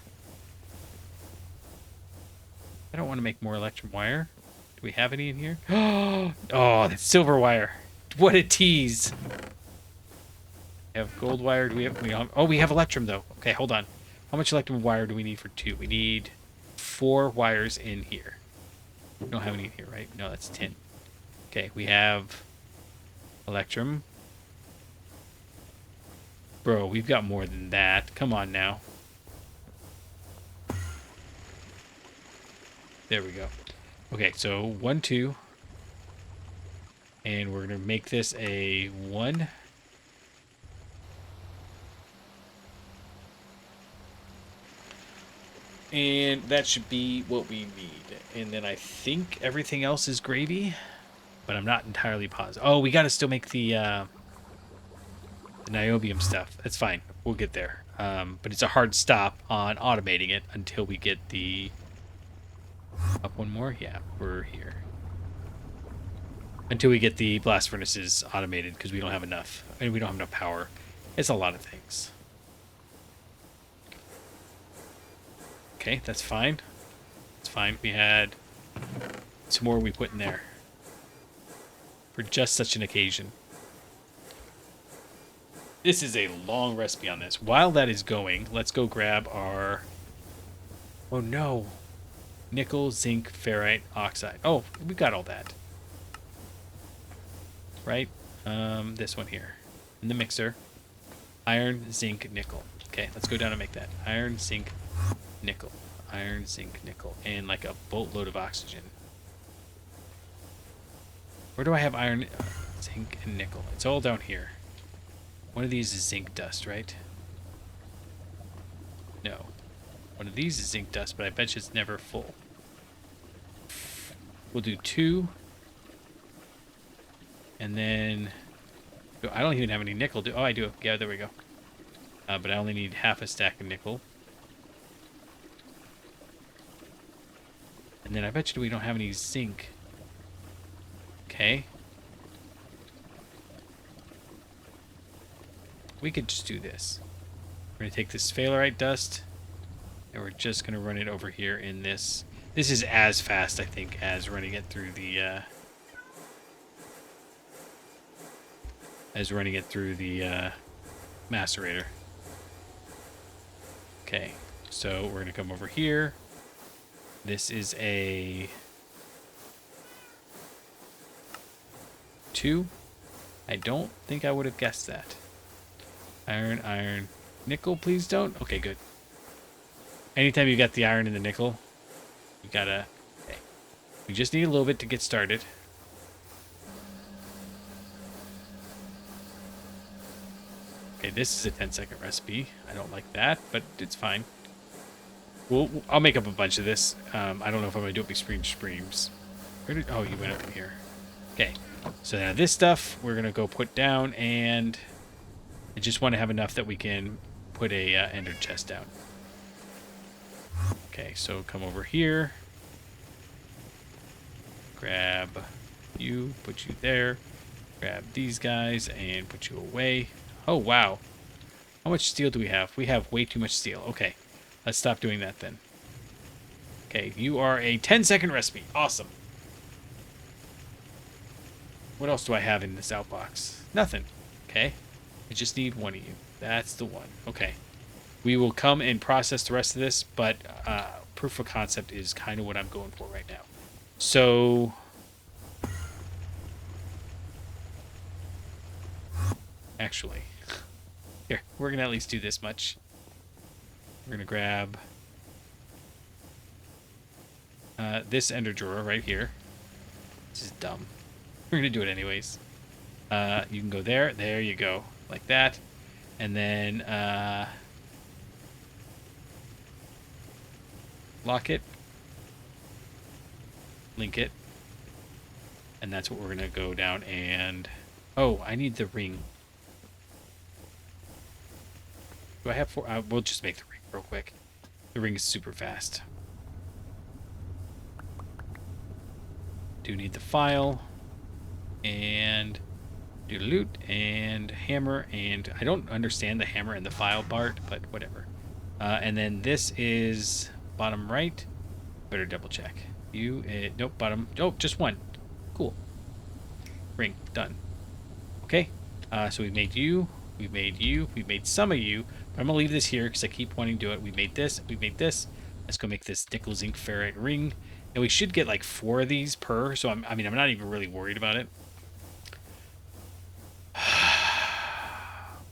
I don't want to make more electrum wire. Do we have any in here? Oh, that's silver wire. What a tease. We have gold wire. Do we have... Oh, we have electrum, though. Okay, hold on. How much electrum wire do we need for 2? We need 4 wires in here. We don't have any in here, right? No, that's tin. Okay, we have electrum. Bro, we've got more than that. Come on now. There we go. Okay, so 1, 2. And we're going to make this a 1. And that should be what we need. And then I think everything else is gravy, but I'm not entirely positive. Oh, we got to still make the niobium stuff. That's fine. We'll get there. But it's a hard stop on automating it until we get the... Up one more? Yeah, we're here. Until we get the blast furnaces automated, because we don't have enough. And we don't have enough power. It's a lot of things. Okay, that's fine. It's fine. We had some more we put in there. For just such an occasion. This is a long recipe on this. While that is going, let's go grab our... Oh no. Nickel, zinc, ferrite, oxide. Oh, we got all that. Right? This one here. In the mixer. Iron, zinc, nickel. Okay, let's go down and make that. Iron, zinc, nickel. Iron, zinc, nickel. And like a boatload of oxygen. Where do I have iron, zinc, and nickel? It's all down here. One of these is zinc dust, right? No. One of these is zinc dust, but I bet you it's never full. We'll do 2. And then... I don't even have any nickel. Oh, I do. Yeah, there we go. But I only need half a stack of nickel. And then I bet you we don't have any zinc. Okay. We could just do this. We're going to take this sphalerite dust, and we're just going to run it over here in this. This is as fast, I think, as running it through the... macerator. Okay, so we're going to come over here. This is a 2. I don't think I would have guessed that. Iron, iron, nickel, please don't. Okay, good. Anytime you got the iron and the nickel, you gotta... Okay. We just need a little bit to get started. Okay, this is a 10-second recipe. I don't like that, but it's fine. I'll make up a bunch of this. I don't know if I'm going to do it between streams. Oh, you went up in here. Okay, so now this stuff we're going to go put down, and I just want to have enough that we can put a ender chest down. Okay, so come over here. Grab you, put you there. Grab these guys and put you away. Oh, wow. How much steel do we have? We have way too much steel. Okay. Let's stop doing that then. Okay, you are a 10-second recipe. Awesome. What else do I have in this outbox? Nothing. Okay. I just need one of you. That's the one. Okay. We will come and process the rest of this, but proof of concept is kind of what I'm going for right now. So actually, here, we're going to at least do this much. We're going to grab this ender drawer right here. This is dumb. We're going to do it anyways. You can go there. There you go. Like that. And then lock it. Link it. And that's what we're going to go down and... Oh, I need the ring. Do I have 4? We'll just make the ring real quick. The ring is super fast. Do need the file. And... do loot and hammer, and I don't understand the hammer and the file part, but whatever. And then this is bottom right. Better double check. Nope, bottom. Oh, just one. Cool. Ring done. Okay. So we made you. We made you. We made some of you. But I'm gonna leave this here because I keep wanting to do it. We made this. We made this. Let's go make this nickel zinc ferrite ring, and we should get like 4 of these per. So I'm not even really worried about it.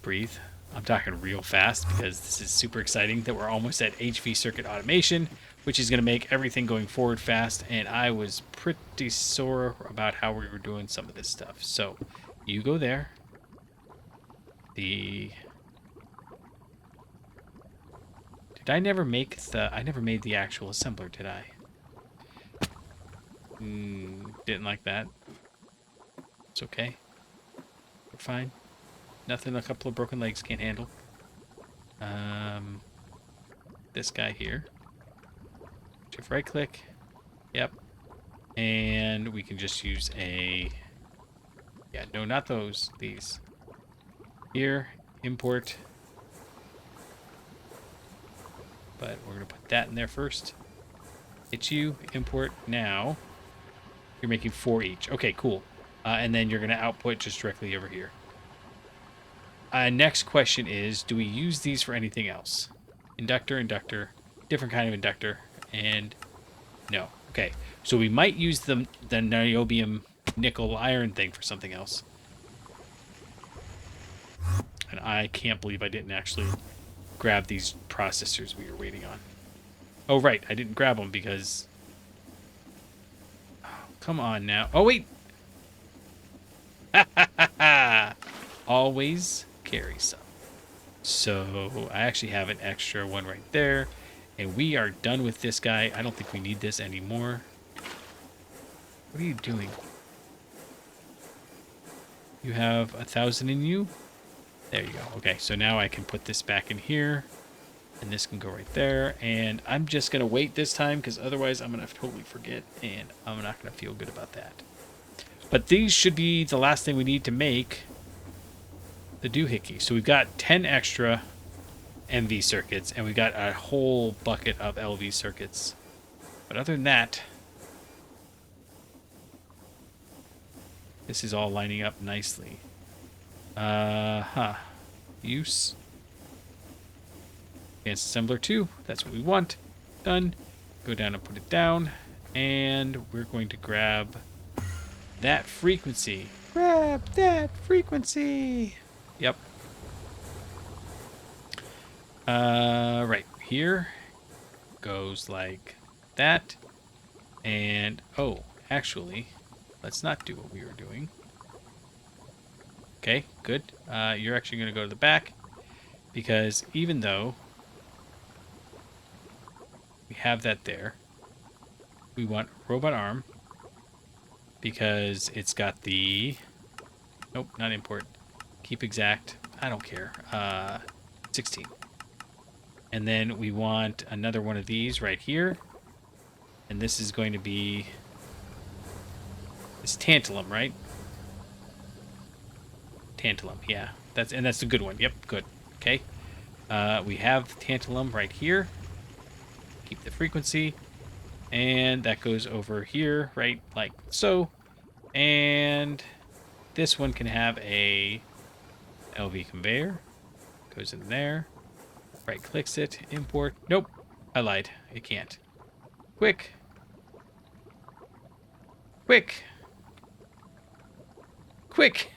Breathe. I'm talking real fast because this is super exciting that we're almost at HV circuit automation, which is going to make everything going forward fast, and I was pretty sore about how we were doing some of this stuff. So you go there. Did I never make I never made the actual assembler, did I? Didn't like that. It's okay. We're fine. Nothing a couple of broken legs can't handle. This guy here. Shift right click. Yep. And we can just use a... Yeah, no, not those. These. Here, import. But we're going to put that in there first. Hit you, import now. You're making 4 each. Okay, cool. And then you're going to output just directly over here. Next question is, do we use these for anything else? Inductor, different kind of inductor, and no. Okay, so we might use the niobium nickel iron thing for something else. And I can't believe I didn't actually grab these processors we were waiting on. Oh, right, I didn't grab them because... Oh, come on now. Oh, wait! Ha ha ha ha! Always... carry some. So I actually have an extra one right there, and we are done with this guy. I don't think we need this anymore. What are you doing? You have 1,000 in you? There you go. Okay, so now I can put this back in here, and this can go right there, and I'm just gonna wait this time because otherwise I'm gonna totally forget, and I'm not gonna feel good about that. But these should be the last thing we need to make the doohickey. So we've got 10 extra MV circuits, and we got a whole bucket of LV circuits. But other than that, this is all lining up nicely. Use. Advanced assembler 2. That's what we want. Done. Go down and put it down. And we're going to grab that frequency. Grab that frequency. Yep. Right here goes like that. And, oh, actually, let's not do what we were doing. Okay, good. You're actually going to go to the back because even though we have that there, we want robot arm because it's got the... Nope, not import. Keep exact. I don't care. 16. And then we want another one of these right here. And this is going to be... It's tantalum, right? Tantalum, yeah. That's a good one. Yep, good. Okay. We have tantalum right here. Keep the frequency. And that goes over here, right? Like so. And This one can have a LV conveyor. Goes in there. Right clicks it. Import. Nope. I lied. It can't. Quick. Quick. Quick.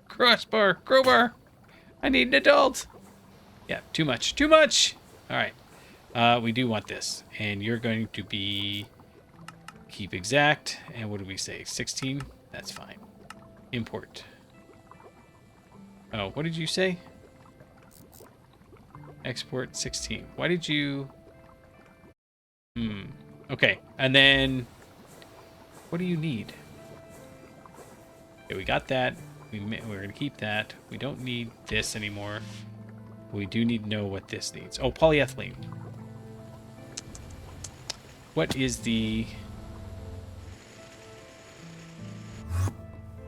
Crossbar. Crowbar. I need an adult. Yeah, too much. Too much. All right. We do want this. And you're going to be keep exact. And what do we say? 16? That's fine. Import. Oh, what did you say? Export 16. Why did you... Okay. And then... What do you need? Okay, we got that. We're going to keep that. We don't need this anymore. We do need to know what this needs. Oh, polyethylene. What is the...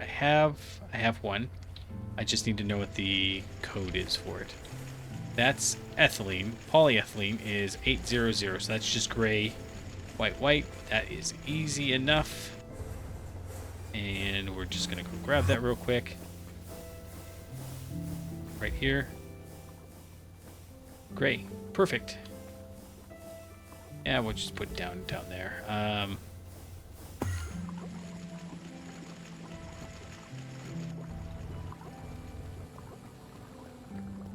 I have one. I just need to know what the code is for it. That's ethylene. Polyethylene is 800, so that's just gray, white, white. That is easy enough. And we're just going to go grab that real quick. Right here. Gray. Perfect. Yeah, we'll just put it down there.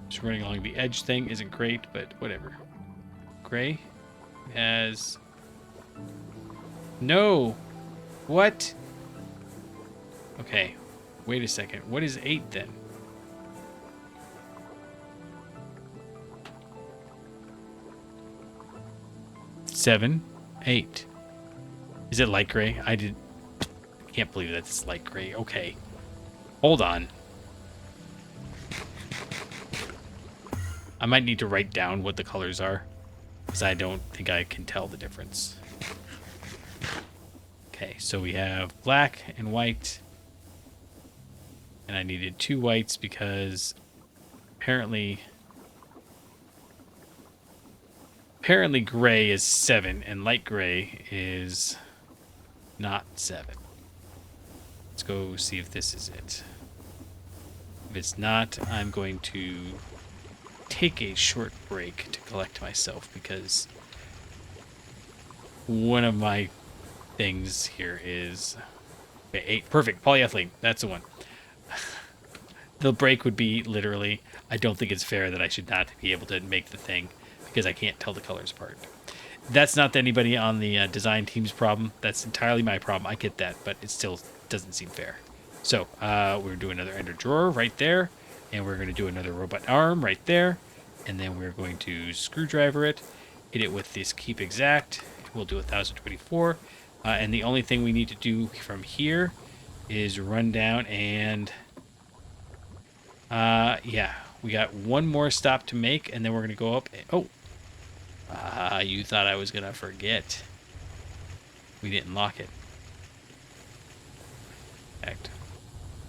Just running along the edge thing isn't great, but whatever. Gray has... No! What? Okay, wait a second. What is 8 then? Seven, 8. Is it light gray? I can't believe that's light gray. Okay. Hold on. I might need to write down what the colors are, because I don't think I can tell the difference. Okay, so we have black and white. And I needed 2 whites because apparently gray is 7 and light gray is not 7. Let's go see if this is it. If it's not, I'm going to take a short break to collect myself because one of my things here is... Okay, 8. Perfect. Polyethylene. That's the one. The break would be literally, I don't think it's fair that I should not be able to make the thing because I can't tell the colors apart. That's not anybody on the design team's problem. That's entirely my problem. I get that, but it still doesn't seem fair. So we're doing another ender drawer right there, and we're going to do another robot arm right there, and then we're going to screwdriver it, hit it with this keep exact. We'll do 1024, and the only thing we need to do from here is run down and yeah, we got one more stop to make, and then we're going to go up. And, oh, you thought I was going to forget. We didn't lock it. Act.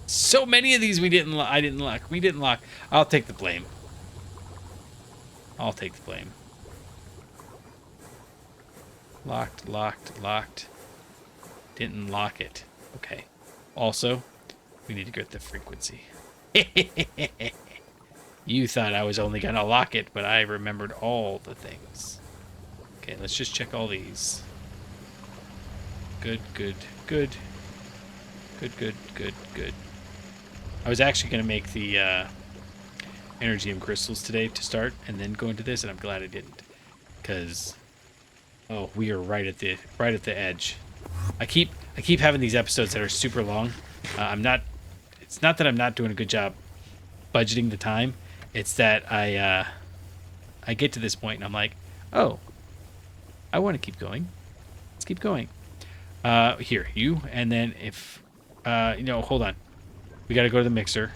So many of these we didn't lock. I didn't lock. We didn't lock. I'll take the blame. I'll take the blame. Locked, locked, locked. Didn't lock it. Okay. Also, we need to get the frequency. You thought I was only going to lock it, but I remembered all the things. Okay, let's just check all these. Good, good, good. Good, good, good, good. I was actually going to make the Energium crystals today to start and then go into this, and I'm glad I didn't. Because, oh, we are right at the edge. I keep having these episodes that are super long. It's not that I'm not doing a good job budgeting the time. It's that I get to this point and I'm like, oh, I want to keep going. Let's keep going. Here, you, and then if, hold on. We got to go to the mixer.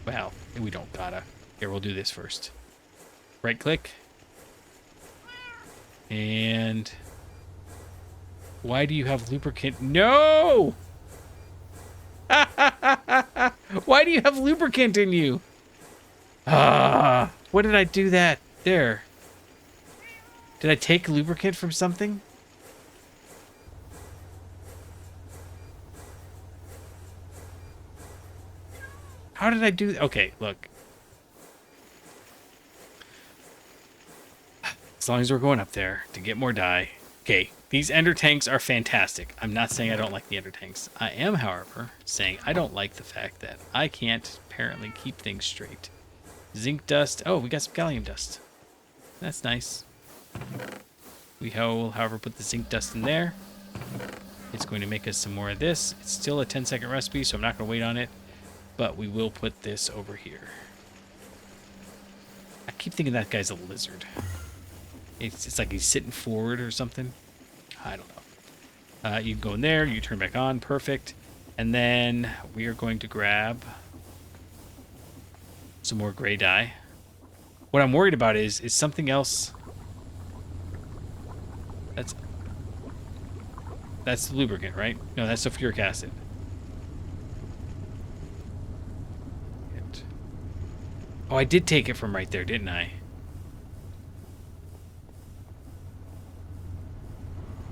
Well, we don't gotta. Here, we'll do this first. Right click. And why do you have lubricant? No! Why do you have lubricant in you? What did I do that? There. Did I take lubricant from something? How did I do? Okay, look. As long as we're going up there to get more dye. Okay, these ender tanks are fantastic. I'm not saying I don't like the ender tanks. I am, however, saying I don't like the fact that I can't apparently keep things straight. Zinc dust. Oh, we got some gallium dust. That's nice. We will, however, put the zinc dust in there. It's going to make us some more of this. It's still a 10-second recipe, so I'm not going to wait on it. But we will put this over here. I keep thinking that guy's a lizard. It's like he's sitting forward or something. I don't know. You can go in there. You turn back on. Perfect. And then we are going to grab some more gray dye. What I'm worried about is something else. That's the lubricant, right? No, that's sulfuric acid. Oh, I did take it from right there, didn't I?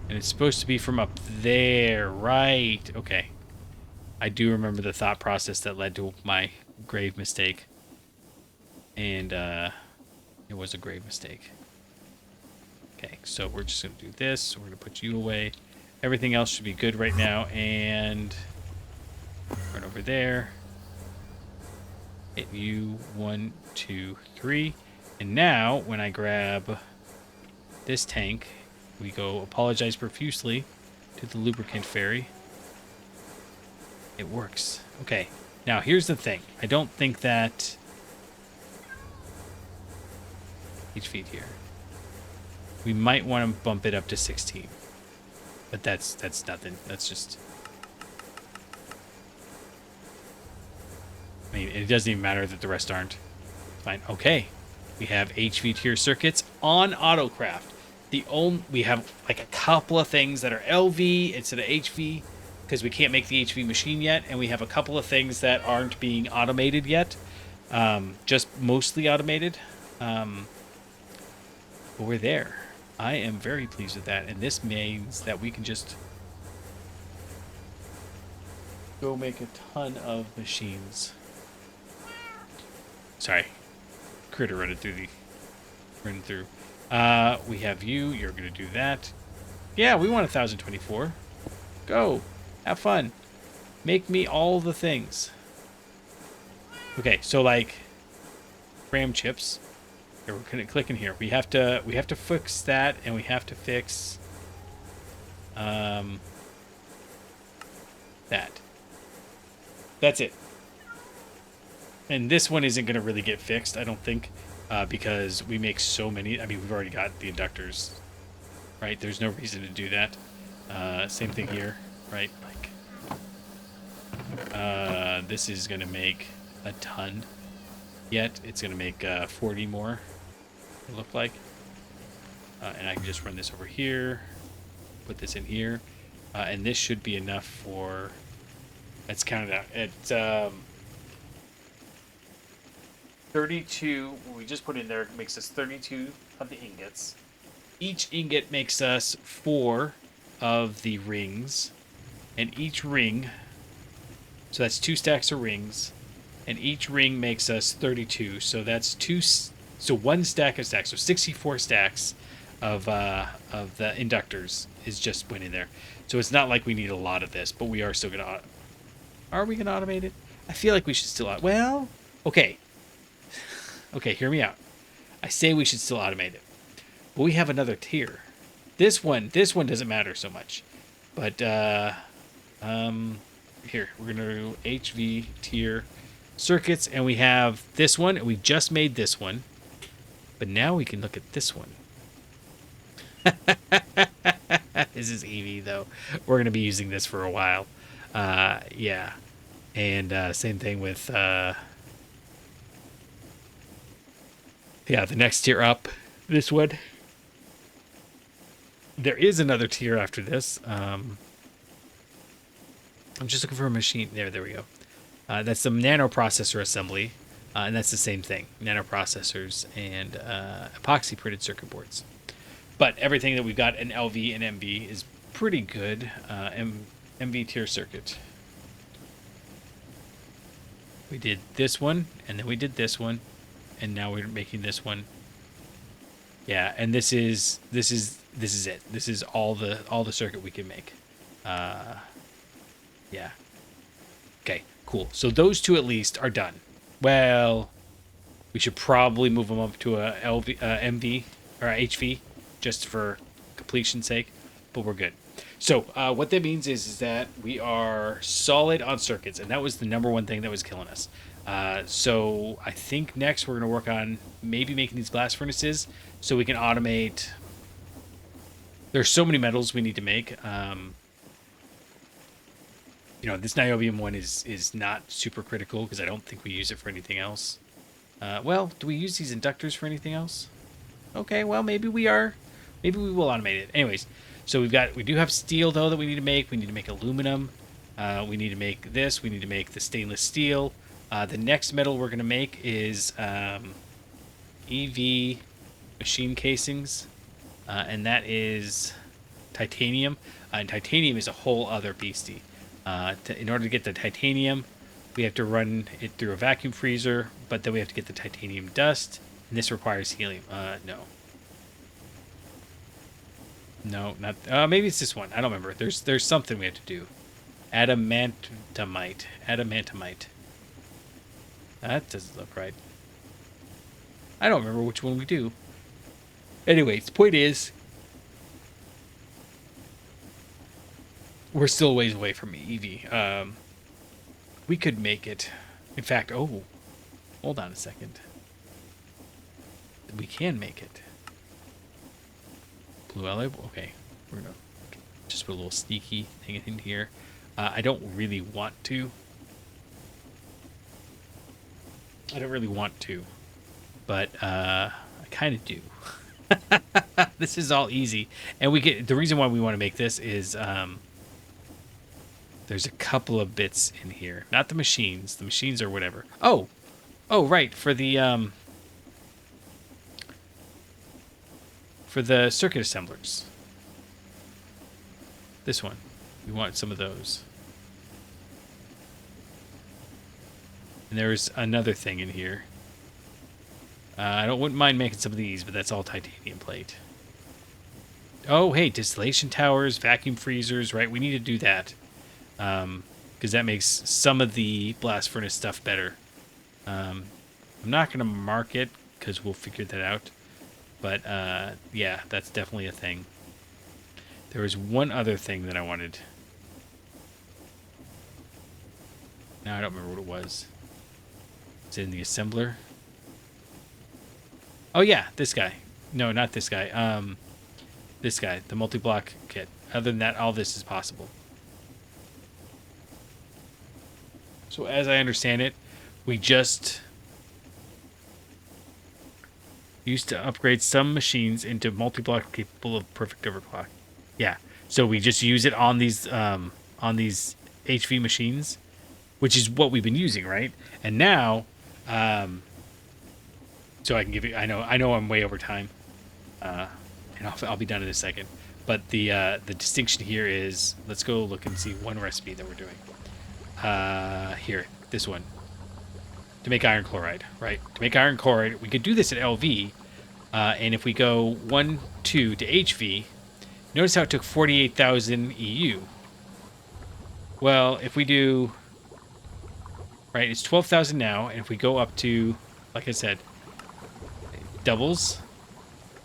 And it's supposed to be from up there, right? Okay. I do remember the thought process that led to my grave mistake. And it was a grave mistake. Okay, so we're just going to do this. We're going to put you away. Everything else should be good right now. And right over there. Hit you. 1, 2, 3. And now, when I grab this tank, we go apologize profusely to the lubricant fairy. It works. Okay. Now, here's the thing. I don't think that... each feet here. We might want to bump it up to 16. But that's nothing. That's just... I mean, it doesn't even matter that the rest aren't. Fine. Okay. We have HV tier circuits on Autocraft. We have like a couple of things that are LV instead of HV because we can't make the HV machine yet, and we have a couple of things that aren't being automated yet. Just mostly automated. But we're there. I am very pleased with that, and this means that we can just go make a ton of machines. Sorry, critter running through. We have you. You're gonna do that. Yeah, we want 1024. Go, have fun. Make me all the things. Okay, so like RAM chips. Here, we're gonna click in here. We have to fix that, and we have to fix that. That's it. And this one isn't gonna really get fixed, I don't think, because we make so many. I mean, we've already got the inductors, right? There's no reason to do that. Same thing here, right? Like, this is gonna make a ton. Yet it's gonna make 40 more. It looked like, and I can just run this over here, put this in here, and this should be enough for. It's counted out. It's 32. What we just put in there makes us 32 of the ingots. Each ingot makes us 4 of the rings, and each ring. So that's 2 stacks of rings, and each ring makes us 32. So that's 2. So 1 stack of stacks. So 64 stacks of the inductors is just went in there. So it's not like we need a lot of this, but we are still gonna. Are we gonna automate it? I feel like we should still. Well, okay. Okay, hear me out. I say we should still automate it, but we have another tier. This one doesn't matter so much, but here we're gonna do HV tier circuits, and we have this one, and we just made this one, but now we can look at this one. This is EV though. We're gonna be using this for a while. Yeah, and same thing with yeah, the next tier up, this one. There is another tier after this. I'm just looking for a machine. There we go. That's the nanoprocessor assembly, and that's the same thing. Nanoprocessors and epoxy printed circuit boards. But everything that we've got in LV and MV is pretty good. MV tier circuit. We did this one, and then we did this one, and now we're making this one. Yeah, and this is it. This is all the circuit we can make. Yeah. Okay, cool. So those two at least are done. Well, we should probably move them up to a MV or a HV just for completion's sake, but we're good. So what that means is that we are solid on circuits, and that was the number one thing that was killing us. So I think next we're going to work on maybe making these blast furnaces so we can automate. There's so many metals we need to make. You know, this niobium one is not super critical because I don't think we use it for anything else. Well, do we use these inductors for anything else? Okay, well, maybe we are. Maybe we will automate it. Anyways, so we do have steel, though, that we need to make. We need to make aluminum. We need to make this. We need to make the stainless steel. The next metal we're going to make is EV machine casings, and that is titanium. And titanium is a whole other beastie. In order to get the titanium, we have to run it through a vacuum freezer, but then we have to get the titanium dust, and this requires helium. No, not. Maybe it's this one. I don't remember. There's something we have to do. Adamantamite. That doesn't look right. I don't remember which one we do. Anyways, the point is, we're still a ways away from EV. We could make it. In fact, hold on a second. We can make it. Blue alloy. Okay, we're gonna just put a little sneaky thing in here. I don't really want to. But I kind of do. This is all easy, and we get the reason why we want to make this is there's a couple of bits in here, not the machines. The machines are whatever. Oh, right, for the circuit assemblers. This one, we want some of those. And there's another thing in here. Wouldn't mind making some of these, but that's all titanium plate. Oh, hey, distillation towers, vacuum freezers, right? We need to do that. Because that makes some of the blast furnace stuff better. I'm not going to mark it because we'll figure that out. But, yeah, that's definitely a thing. There was one other thing that I wanted. Now I don't remember what it was. Is it in the assembler? Oh, yeah, this guy. No, not this guy. This guy, the multi-block kit. Other than that, all this is possible. So as I understand it, we just used to upgrade some machines into multi-block capable of perfect overclock. Yeah, so we just use it on these HV machines, which is what we've been using, right? And now, so I can give you. I know I'm way over time, and I'll be done in a second. But the distinction here is, let's go look and see one recipe that we're doing. Here, this one. To make iron chloride, right? To make iron chloride, we could do this at LV, and if we go 1, 2 to HV, notice how it took 48,000 EU. Well, if we do, right, it's 12,000 now, and if we go up to, like I said, it doubles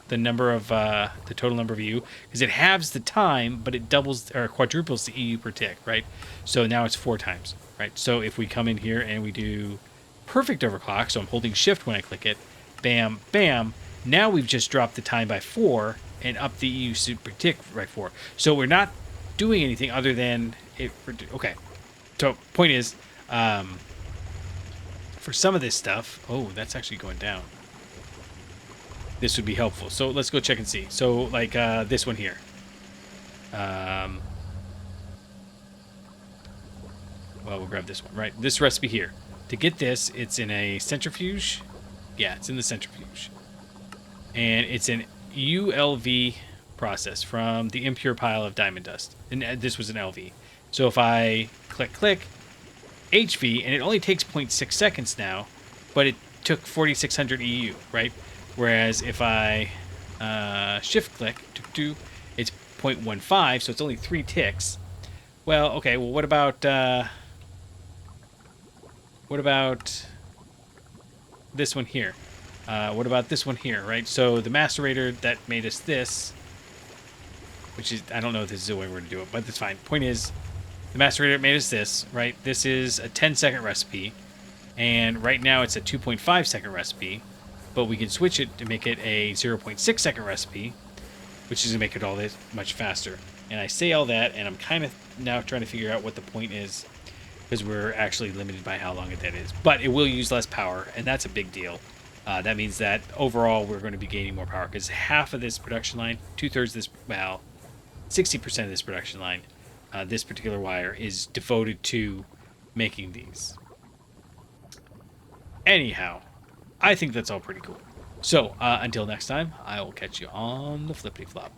the number of the total number of EU, because it halves the time, but it doubles or quadruples the EU per tick, right? So now it's 4 times, right? So if we come in here and we do perfect overclock, so I'm holding shift when I click it, bam, bam, now we've just dropped the time by 4 and up the EU per tick by 4. So we're not doing anything other than it. Okay, so point is, for some of this stuff, that's actually going down. This would be helpful. So let's go check and see. So like this one here. Well, we'll grab this one, right? This recipe here. To get this, it's in a centrifuge. Yeah, it's in the centrifuge. And it's an ULV process from the impure pile of diamond dust. And this was an LV. So if I click, HV, and it only takes 0.6 seconds now, but it took 4600 EU, right? Whereas if I shift click, it's 0.15, so it's only 3 ticks. Well, okay, well, what about this one here? What about this one here, right? So the macerator that made us this, which is, I don't know if this is the way we're going to do it, but that's fine. Point is, the macerator made us this, right? This is a 10-second recipe, and right now it's a 2.5-second recipe, but we can switch it to make it a 0.6-second recipe, which is going to make it all this much faster. And I say all that, and I'm kind of now trying to figure out what the point is, because we're actually limited by how long that is. But it will use less power, and that's a big deal. That means that overall we're going to be gaining more power, because half of this production line, 2/3 of this, well, 60% of this production line, this particular wire, is devoted to making these. Anyhow, I think that's all pretty cool. So, until next time, I will catch you on the flippity flop.